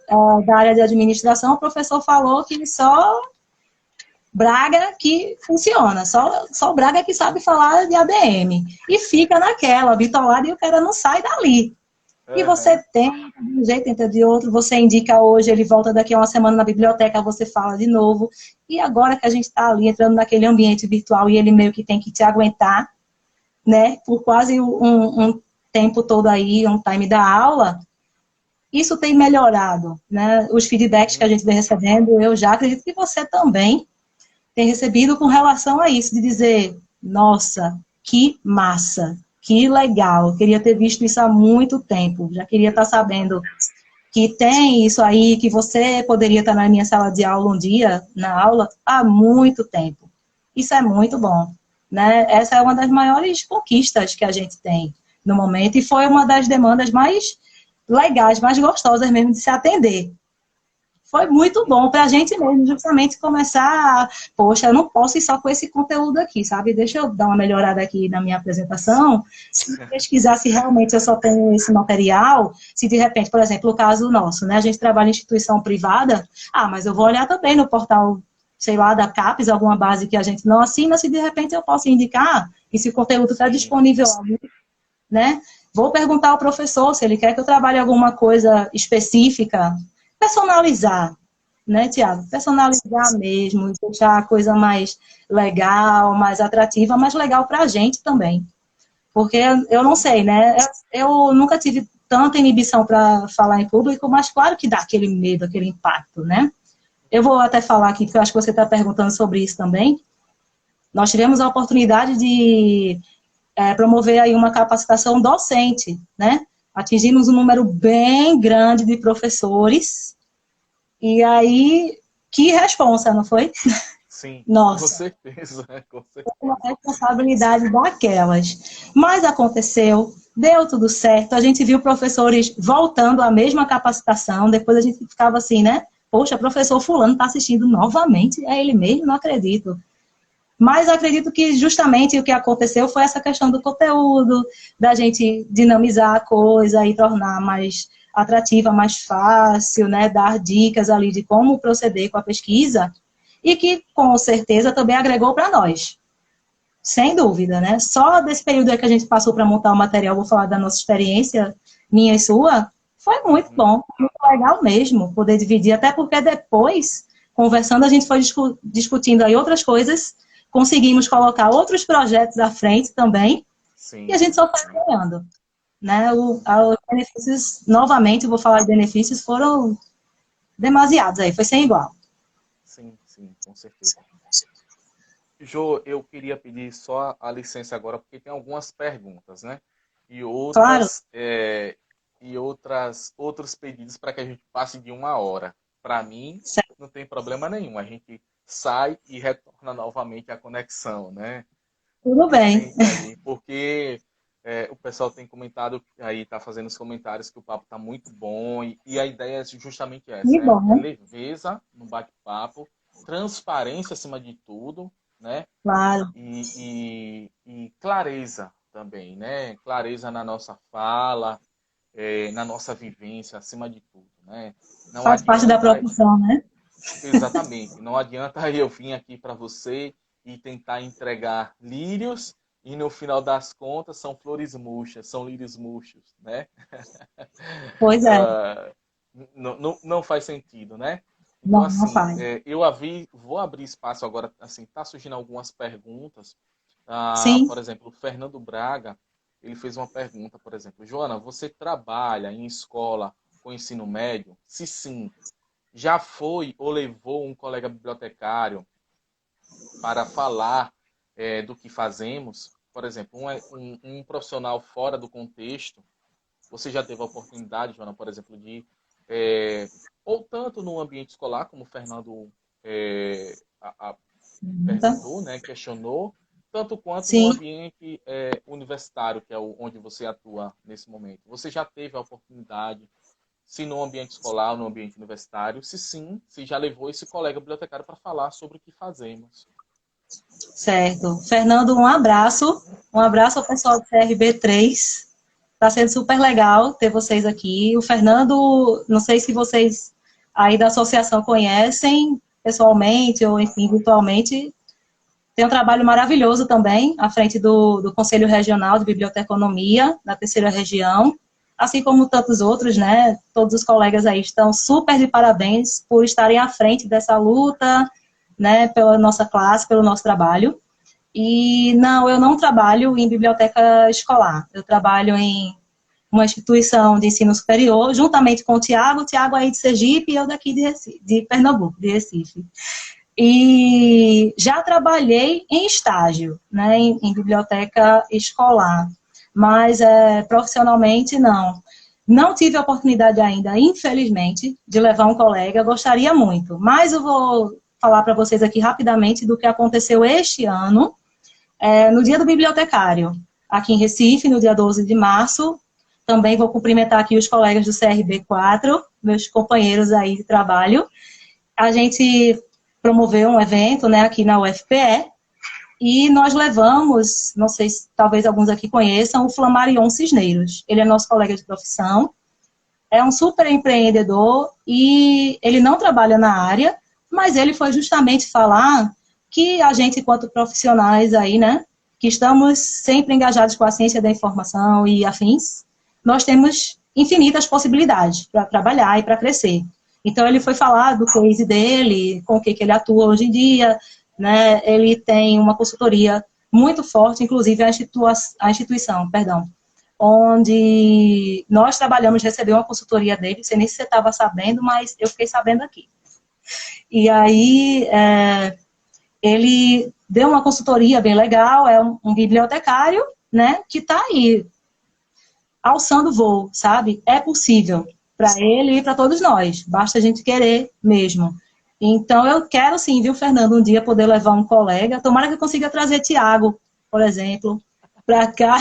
da área de administração, o professor falou que só Braga que funciona, só Braga que sabe falar de ADM. E fica naquela, bitolada, e o cara não sai dali. E você Aham. tenta de um jeito, tenta de outro, você indica hoje, ele volta daqui a uma semana na biblioteca, você fala de novo. E agora que a gente está ali entrando naquele ambiente virtual e ele meio que tem que te aguentar, né, por quase um tempo todo aí, um time da aula, isso tem melhorado, né? Os feedbacks que a Uhum. gente vem recebendo, eu já acredito que você também tem recebido com relação a isso, de dizer, nossa, que massa, que legal, eu queria ter visto isso há muito tempo, já queria estar sabendo que tem isso aí, que você poderia estar na minha sala de aula um dia, na aula, há muito tempo. Isso é muito bom, né? Essa é uma das maiores conquistas que a gente tem no momento e foi uma das demandas mais legais, mais gostosas mesmo de se atender. Foi muito bom para a gente mesmo, justamente começar, poxa, eu não posso ir só com esse conteúdo aqui, sabe? Deixa eu dar uma melhorada aqui na minha apresentação, se pesquisar se realmente eu só tenho esse material, se de repente, por exemplo, o caso nosso, né? A gente trabalha em instituição privada, mas eu vou olhar também no portal, sei lá, da CAPES, alguma base que a gente não assina, se de repente eu posso indicar, e se o conteúdo está Sim. disponível ali, né? Vou perguntar ao professor se ele quer que eu trabalhe alguma coisa específica, personalizar, né, Tiago? Personalizar mesmo, deixar a coisa mais legal, mais atrativa, mais legal para a gente também. Porque eu não sei, né? Eu nunca tive tanta inibição para falar em público, mas claro que dá aquele medo, aquele impacto, né? Eu vou até falar aqui, porque eu acho que você está perguntando sobre isso também. Nós tivemos a oportunidade de promover aí uma capacitação docente, né? Atingimos um número bem grande de professores. E aí, que responsa, não foi? Sim, com Nossa, certeza, com uma certeza. responsabilidade daquelas. Mas aconteceu, deu tudo certo. A gente viu professores voltando à mesma capacitação. Depois a gente ficava assim, né? Poxa, professor fulano está assistindo novamente. É ele mesmo? Não acredito. Mas acredito que justamente o que aconteceu foi essa questão do conteúdo, da gente dinamizar a coisa e tornar mais atrativa, mais fácil, né? Dar dicas ali de como proceder com a pesquisa e que, com certeza, também agregou para nós. Sem dúvida, né? Só desse período aí que a gente passou para montar o material, vou falar da nossa experiência, minha e sua, foi muito Uhum. bom, muito legal mesmo poder dividir, até porque depois, conversando, a gente foi discutindo aí outras coisas, conseguimos colocar outros projetos à frente também, e a Sim, gente só foi sim, ganhando. Né? Os benefícios, novamente, vou falar de benefícios, foram demasiados aí, foi sem igual. sim, sim, com certeza. Jô, eu queria pedir só a licença agora, porque tem algumas perguntas, né? E Claro, outros pedidos para que a gente passe de 1 hora. Para mim, certo, não tem problema nenhum. A gente sai e retorna novamente à conexão, né? tudo bem. Entende aí? Porque o pessoal tem comentado aí, tá fazendo os comentários que o papo tá muito bom e a ideia é justamente essa, Que é bom, leveza no bate-papo, transparência acima de tudo, né? claro. E clareza também, né? Clareza na nossa fala, na nossa vivência, acima de tudo, né? Não Faz parte da adianta, profissão, né? exatamente, não adianta eu vir aqui para você e tentar entregar lírios e no final das contas são flores murchas, são lírios murchos, né? Pois é, Ah, não faz sentido, né? Então, não assim, faz. vou abrir espaço agora, assim, tá surgindo algumas perguntas. Sim, Por exemplo, o Fernando Braga, ele fez uma pergunta, por exemplo, Joana, você trabalha em escola com ensino médio? Se sim, já foi ou levou um colega bibliotecário para falar do que fazemos? Por exemplo, um profissional fora do contexto, você já teve a oportunidade, Joana, por exemplo, de ou tanto no ambiente escolar, como o Fernando tá? perguntou, né, questionou, tanto quanto no Sim. ambiente universitário, que é onde você atua nesse momento. Você já teve a oportunidade, se no ambiente escolar ou no ambiente universitário, se sim, se já levou esse colega bibliotecário para falar sobre o que fazemos. Certo. Fernando, um abraço. Um abraço ao pessoal do CRB3. Está sendo super legal ter vocês aqui. O Fernando, não sei se vocês aí da associação conhecem pessoalmente ou, enfim, virtualmente. Tem um trabalho maravilhoso também, à frente do Conselho Regional de Biblioteconomia, da terceira região, assim como tantos outros, né? Todos os colegas aí estão super de parabéns por estarem à frente dessa luta, né? Pela nossa classe, pelo nosso trabalho. E não, eu não trabalho em biblioteca escolar, eu trabalho em uma instituição de ensino superior, juntamente com o Tiago aí de Sergipe e eu daqui de, Recife, de Pernambuco, de Recife. E já trabalhei em estágio, né, em biblioteca escolar, mas profissionalmente não. Não tive a oportunidade ainda, infelizmente, de levar um colega, gostaria muito, mas eu vou falar para vocês aqui rapidamente do que aconteceu este ano, no Dia do Bibliotecário, aqui em Recife, no dia 12 de março. Também vou cumprimentar aqui os colegas do CRB4, meus companheiros aí de trabalho. A gente promoveu um evento, né, aqui na UFPE, e nós levamos, não sei se talvez alguns aqui conheçam, o Flamarion Cisneiros. Ele é nosso colega de profissão, é um super empreendedor e ele não trabalha na área, mas ele foi justamente falar que a gente, enquanto profissionais aí, né, que estamos sempre engajados com a ciência da informação e afins, nós temos infinitas possibilidades para trabalhar e para crescer. Então, ele foi falar do case dele, com o que ele atua hoje em dia, né? Ele tem uma consultoria muito forte, inclusive a instituição, perdão, onde nós trabalhamos, recebeu uma consultoria dele, não sei nem se você estava sabendo, mas eu fiquei sabendo aqui. E aí, ele deu uma consultoria bem legal, é um bibliotecário, né, que está aí, alçando voo, sabe? É possível para ele e para todos nós, basta a gente querer mesmo. Então, eu quero sim, viu, Fernando, um dia poder levar um colega, tomara que eu consiga trazer Tiago, por exemplo, para cá.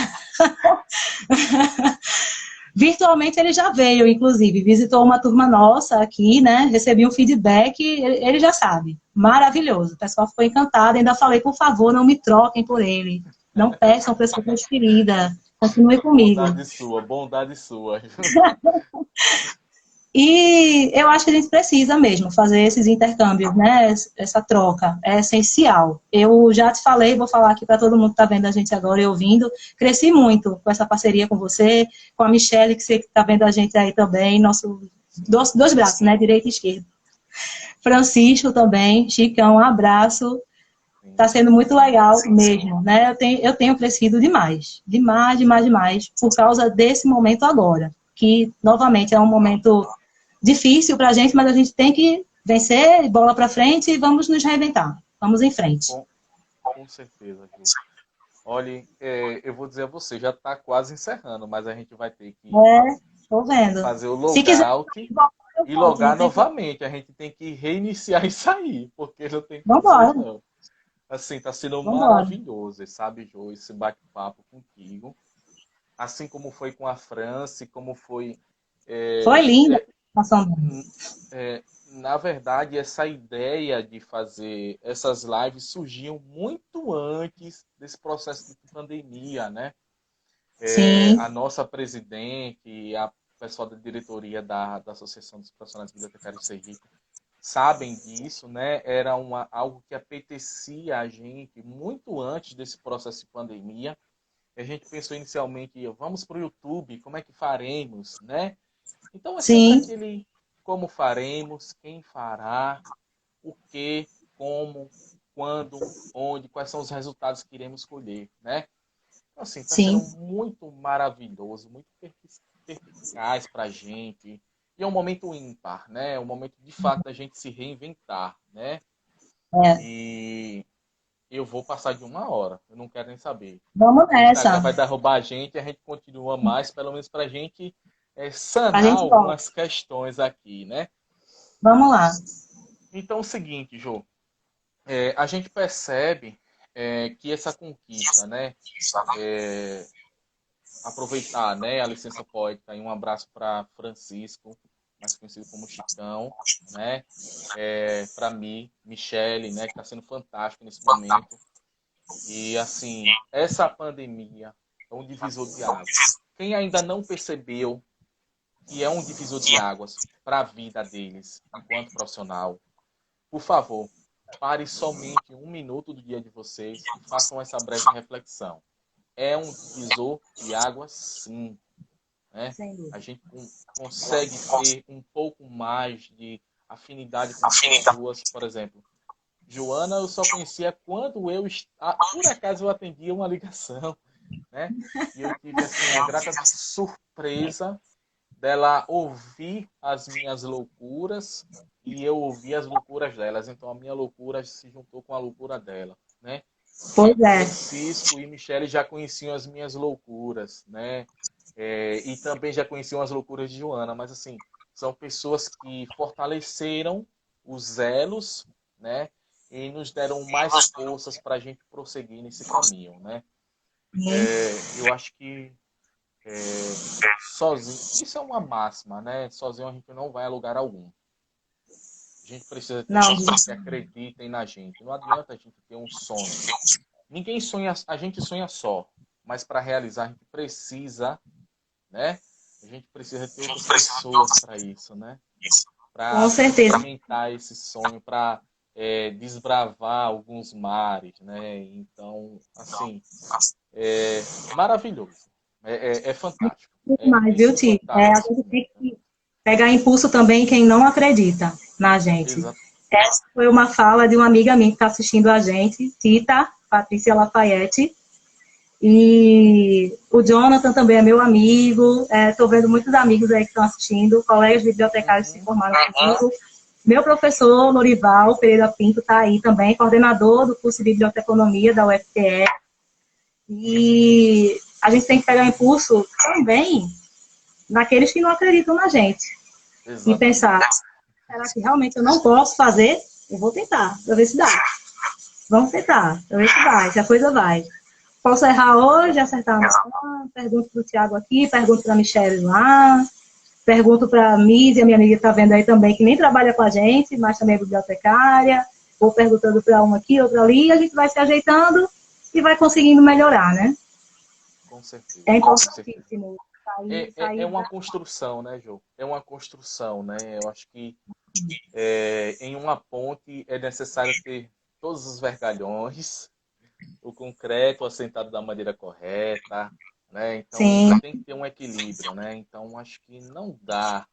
Virtualmente ele já veio, inclusive, visitou uma turma nossa aqui, né? Recebi um feedback, ele já sabe. Maravilhoso. O pessoal ficou encantado. Ainda falei, por favor, não me troquem por ele. Não peçam pessoa transferida. Continue comigo. Bondade sua. E eu acho que a gente precisa mesmo fazer esses intercâmbios, né? Essa troca é essencial. Eu já te falei, vou falar aqui para todo mundo que está vendo a gente agora e ouvindo. Cresci muito com essa parceria com você, com a Michelle, que você está vendo a gente aí também, dois braços, né? Direito e esquerdo. Francisco também, Chicão, um abraço. Está sendo muito legal mesmo, né? Eu tenho crescido demais, demais, demais, demais, por causa desse momento agora, que novamente é um momento difícil para a gente, mas a gente tem que vencer, bola para frente e vamos nos reinventar. Vamos em frente. Com certeza, Ju. Olha, eu vou dizer a você, já está quase encerrando, mas a gente vai ter que tô vendo. fazer o logout e logar novamente. A gente tem que reiniciar e sair, porque não tem condições, não. Assim, está sendo maravilhoso, sabe, Ju, esse bate-papo contigo. Assim como foi com a Franci, como foi... Foi linda. Na verdade, essa ideia de fazer essas lives surgiu muito antes desse processo de pandemia, né? Sim. A nossa presidente, a pessoal da diretoria da Associação dos Profissionais Bibliotecários de Sergipe sabem disso, né? Era algo que apetecia a gente muito antes desse processo de pandemia. A gente pensou inicialmente, vamos para o YouTube, como é que faremos, né? Então é sempre aquele como faremos, quem fará, o que, como, quando, onde, quais são os resultados que iremos colher, né? Então, assim, está sendo muito maravilhoso, muito perspicaz para a gente. E é um momento ímpar, né? É um momento, de fato, da gente se reinventar, né? E eu vou passar de 1 hora, eu não quero nem saber. Vamos nessa. O Instagram vai derrubar a gente continua mais, pelo menos para a gente sanar algumas questões aqui, né? Vamos lá. Então é o seguinte, Jô, a gente percebe que essa conquista, né? Aproveitar, né, a licença poética e um abraço para Francisco, mais conhecido como Chicão, né? Para mim, Michele, né, que está sendo fantástico nesse momento. E assim, essa pandemia é um divisor de águas. quem ainda não percebeu que é um divisor de águas para a vida deles enquanto profissional, por favor, pare somente 1 minuto do dia de vocês e façam essa breve reflexão. É um divisor de águas, sim. Né? Sem dúvida. A gente consegue ter um pouco mais de afinidade com as pessoas. Por exemplo, Joana eu só conhecia quando por acaso eu atendia uma ligação, né? E eu tive assim a grata surpresa dela ouvir as minhas loucuras e eu ouvi as loucuras delas. Então a minha loucura se juntou com a loucura dela, né? Pois é. Francisco e Michele já conheciam as minhas loucuras, né? E também já conheciam as loucuras de Joana, mas assim, são pessoas que fortaleceram os elos, né? E nos deram mais forças para a gente prosseguir nesse caminho, né? Eu acho que sozinho, isso é uma máxima, né? Sozinho a gente não vai a lugar algum. A gente precisa ter Não, pessoas que acreditem na gente. Não adianta a gente ter um sonho. Ninguém sonha, a gente sonha só, mas para realizar a gente precisa, né? A gente precisa ter outras pessoas para isso, né? com Para certeza. alimentar esse sonho, para desbravar alguns mares, né? Então, assim, é maravilhoso, é fantástico, Mas, viu, isso Ti? A fantástico. gente tem que pegar impulso também quem não acredita na gente. Exato. Essa foi uma fala de uma amiga minha que está assistindo a gente, Tita, Patrícia Lafayette. E o Jonathan também é meu amigo. Estou vendo muitos amigos aí que estão assistindo, colegas bibliotecários que se formaram comigo. Meu professor, Lorival Pereira Pinto, está aí também, coordenador do curso de Biblioteconomia da UFPE. E a gente tem que pegar impulso também naqueles que não acreditam na gente. E Exatamente. pensar, será que realmente eu não posso fazer? Eu vou tentar, para ver se dá. Vamos tentar, para ver se vai, se a coisa vai. Posso errar hoje, acertar amanhã, pergunto para o Tiago aqui, pergunto para a Michelle lá, pergunto para a Mísia, minha amiga que está vendo aí também, que nem trabalha com a gente, mas também é bibliotecária, vou perguntando para uma aqui, outra ali, e a gente vai se ajeitando e vai conseguindo melhorar, né? Com certeza. É Com certeza. importantíssimo É uma construção, né, Jô? É uma construção, né? Eu acho que em uma ponte é necessário ter todos os vergalhões, o concreto assentado da maneira correta, né? Então Sim, tem que ter um equilíbrio, né? Então acho que não dá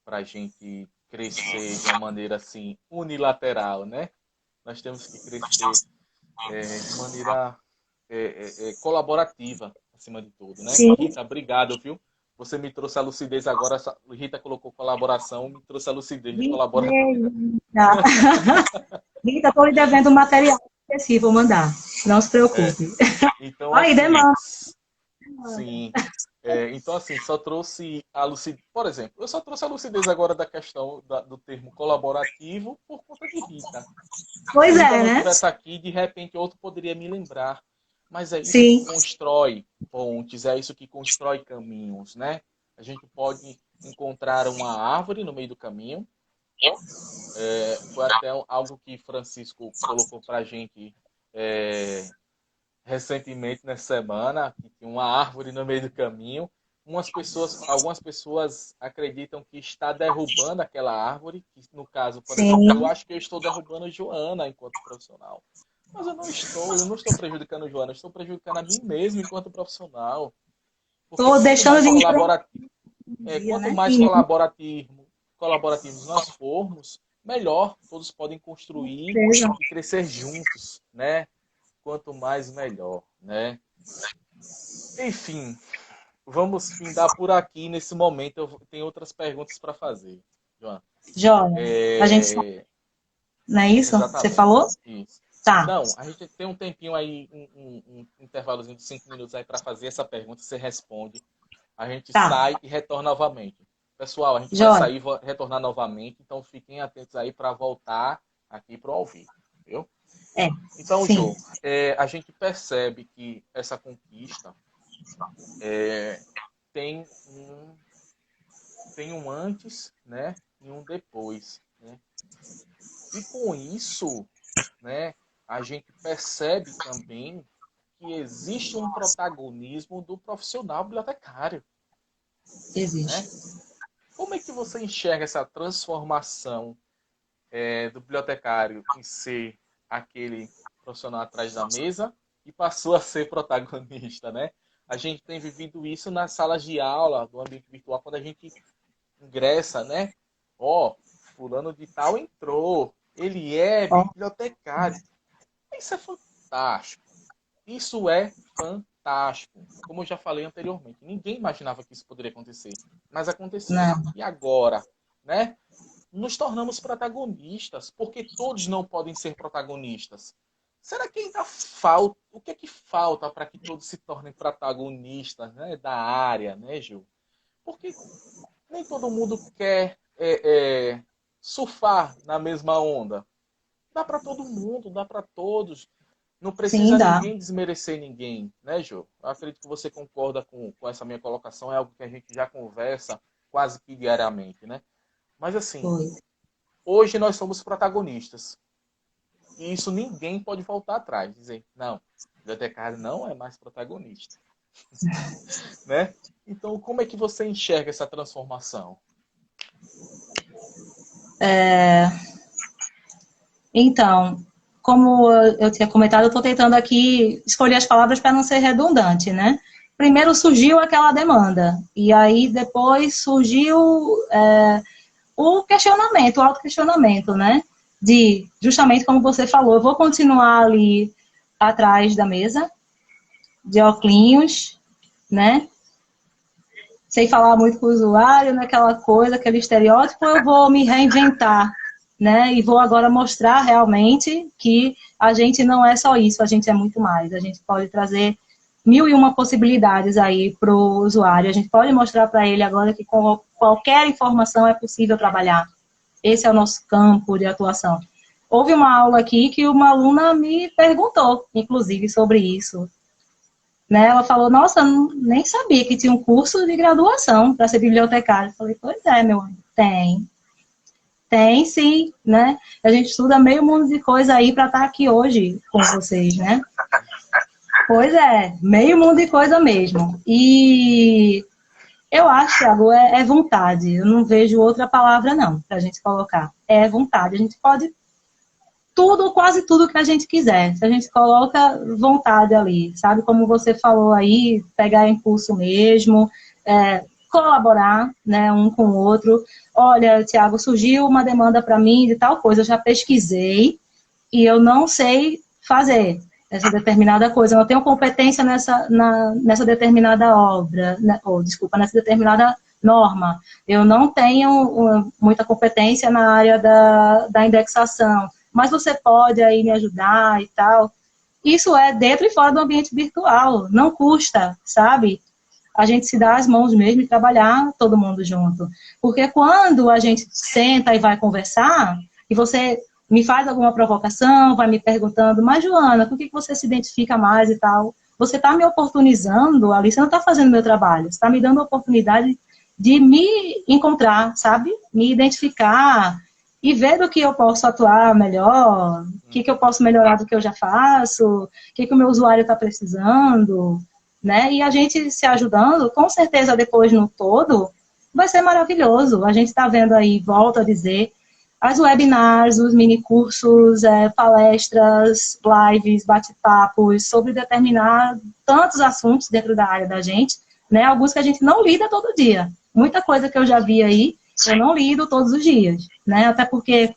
para a gente crescer de uma maneira assim unilateral, né? Nós temos que crescer de maneira colaborativa, acima de tudo, né? sim. Rita, obrigado, viu? Você me trouxe a lucidez agora. Rita colocou colaboração, me trouxe a lucidez de colaboração. Rita, estou lhe devendo um material específico, vou mandar. Não se preocupe. Então, Aí, assim, demanda. sim. Então, assim, só trouxe a lucidez. Por exemplo, eu só trouxe a lucidez agora da questão do termo colaborativo por conta de Rita. Se Pois Rita é, não né? estivesse aqui, de repente outro poderia me lembrar. Mas é isso que Sim. constrói pontes, é isso que constrói caminhos, né? A gente pode encontrar uma árvore no meio do caminho. Foi até algo que Francisco colocou para a gente recentemente nessa semana, que tinha uma árvore no meio do caminho. Algumas pessoas acreditam que está derrubando aquela árvore, que no caso, por Sim. exemplo, eu acho que eu estou derrubando Joana enquanto profissional. Mas eu não estou prejudicando Joana, eu estou prejudicando a mim mesmo enquanto profissional. Porque Estou deixando de ir dia, quanto né? mais colaborativos nós formos, melhor todos podem construir e crescer juntos, né? Quanto mais, melhor, né? Enfim, vamos findar por aqui nesse momento. Eu tenho outras perguntas para fazer, Joana. Joia. A gente não é isso? Você Exatamente. falou? Isso. Tá. Não, a gente tem um tempinho aí, um intervalozinho de 5 minutos aí para fazer essa pergunta. Você responde. A gente Tá. sai e retorna novamente. Pessoal, a gente vai Joia. sair e retornar novamente, então fiquem atentos aí para voltar aqui para o ao vivo, viu? Então, Sim. Jô, a gente percebe que essa conquista tem um antes, né, e um depois, né? E com isso, né, a gente percebe também que existe um protagonismo do profissional bibliotecário. Existe. Né? Como é que você enxerga essa transformação do bibliotecário em ser aquele profissional atrás da mesa e passou a ser protagonista, né? A gente tem vivido isso nas salas de aula, do ambiente virtual, quando a gente ingressa, né? Ó, fulano de tal entrou, ele é bibliotecário. Isso é fantástico. Isso é fantástico. Como eu já falei anteriormente, ninguém imaginava que isso poderia acontecer, mas aconteceu. Não. E agora, né? Nos tornamos protagonistas, porque todos não podem ser protagonistas. Será que ainda falta? O que é que falta para que todos se tornem protagonistas, né, da área, né, Gil? Porque nem todo mundo quer surfar na mesma onda. Dá para todo mundo, dá para todos. Não Sim, precisa dá. ninguém desmerecer ninguém, né, Gil? Eu acredito que você concorda com essa minha colocação, é algo que a gente já conversa quase que diariamente, né? Mas assim, Foi. hoje nós somos protagonistas. E isso ninguém pode voltar atrás. Dizer, não, o bibliotecário não é mais protagonista. Né? Então, como é que você enxerga essa transformação? Então, como eu tinha comentado, eu estou tentando aqui escolher as palavras para não ser redundante, né? Primeiro surgiu aquela demanda, e aí depois surgiu o questionamento, o autoquestionamento, né? De, justamente como você falou, eu vou continuar ali atrás da mesa, de óculos, né? Sem falar muito com o usuário, naquela coisa, aquele estereótipo, eu vou me reinventar, né? E vou agora mostrar realmente que a gente não é só isso, a gente é muito mais. A gente pode trazer 1001 possibilidades aí para o usuário. A gente pode mostrar para ele agora que com qualquer informação é possível trabalhar. Esse é o nosso campo de atuação. Houve uma aula aqui que uma aluna me perguntou, inclusive, sobre isso. Né? Ela falou, nossa, nem sabia que tinha um curso de graduação para ser bibliotecária. Eu falei, pois é, meu amigo, tem. Tem sim, né? A gente estuda meio mundo de coisa aí para estar aqui hoje com vocês, né? Pois é, meio mundo de coisa mesmo. E eu acho, Thiago, é vontade. Eu não vejo outra palavra, não, para a gente colocar. É vontade. A gente pode tudo, quase tudo que a gente quiser. Se a gente coloca vontade ali, sabe? Como você falou aí, pegar impulso mesmo, colaborar, né, um com o outro. Olha, Tiago, surgiu uma demanda para mim de tal coisa, eu já pesquisei e eu não sei fazer essa determinada coisa, eu não tenho competência nessa determinada obra, né, desculpa, nessa determinada norma. Eu não tenho muita competência na área da indexação, mas você pode aí me ajudar e tal. Isso é dentro e fora do ambiente virtual, não custa, sabe? A gente se dá as mãos mesmo e trabalhar todo mundo junto. Porque quando a gente senta e vai conversar, e você me faz alguma provocação, vai me perguntando, mas Joana, com que você se identifica mais e tal? Você está me oportunizando ali, você não está fazendo meu trabalho, você está me dando a oportunidade de me encontrar, sabe? Me identificar e ver do que eu posso atuar melhor, o que eu posso melhorar do que eu já faço, o que o meu usuário está precisando, né? E a gente se ajudando, com certeza depois no todo, vai ser maravilhoso. A gente está vendo aí, volto a dizer, as webinars, os minicursos, palestras, lives, bate-papos sobre determinar tantos assuntos dentro da área da gente, né? Alguns que a gente não lida todo dia. Muita coisa que eu já vi aí, eu não lido todos os dias, né? Até porque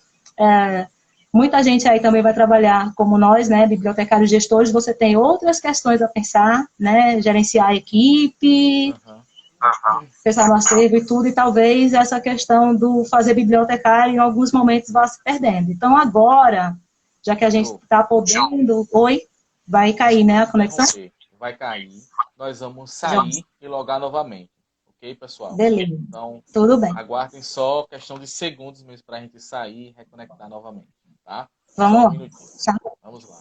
muita gente aí também vai trabalhar como nós, né? Bibliotecários gestores, você tem outras questões a pensar, né? Gerenciar a equipe, pensar no acervo e tudo, e talvez essa questão do fazer bibliotecário em alguns momentos vá se perdendo. Então agora, já que a gente está podendo... Oi? Vai cair, né, a conexão? Vai cair. Nós vamos sair e logar novamente. Ok, pessoal? Beleza. Então, Tudo bem. aguardem só questão de segundos mesmo para a gente sair e reconectar novamente. Tá? Vamos Só um lá. minutinho. Tchau. Vamos lá.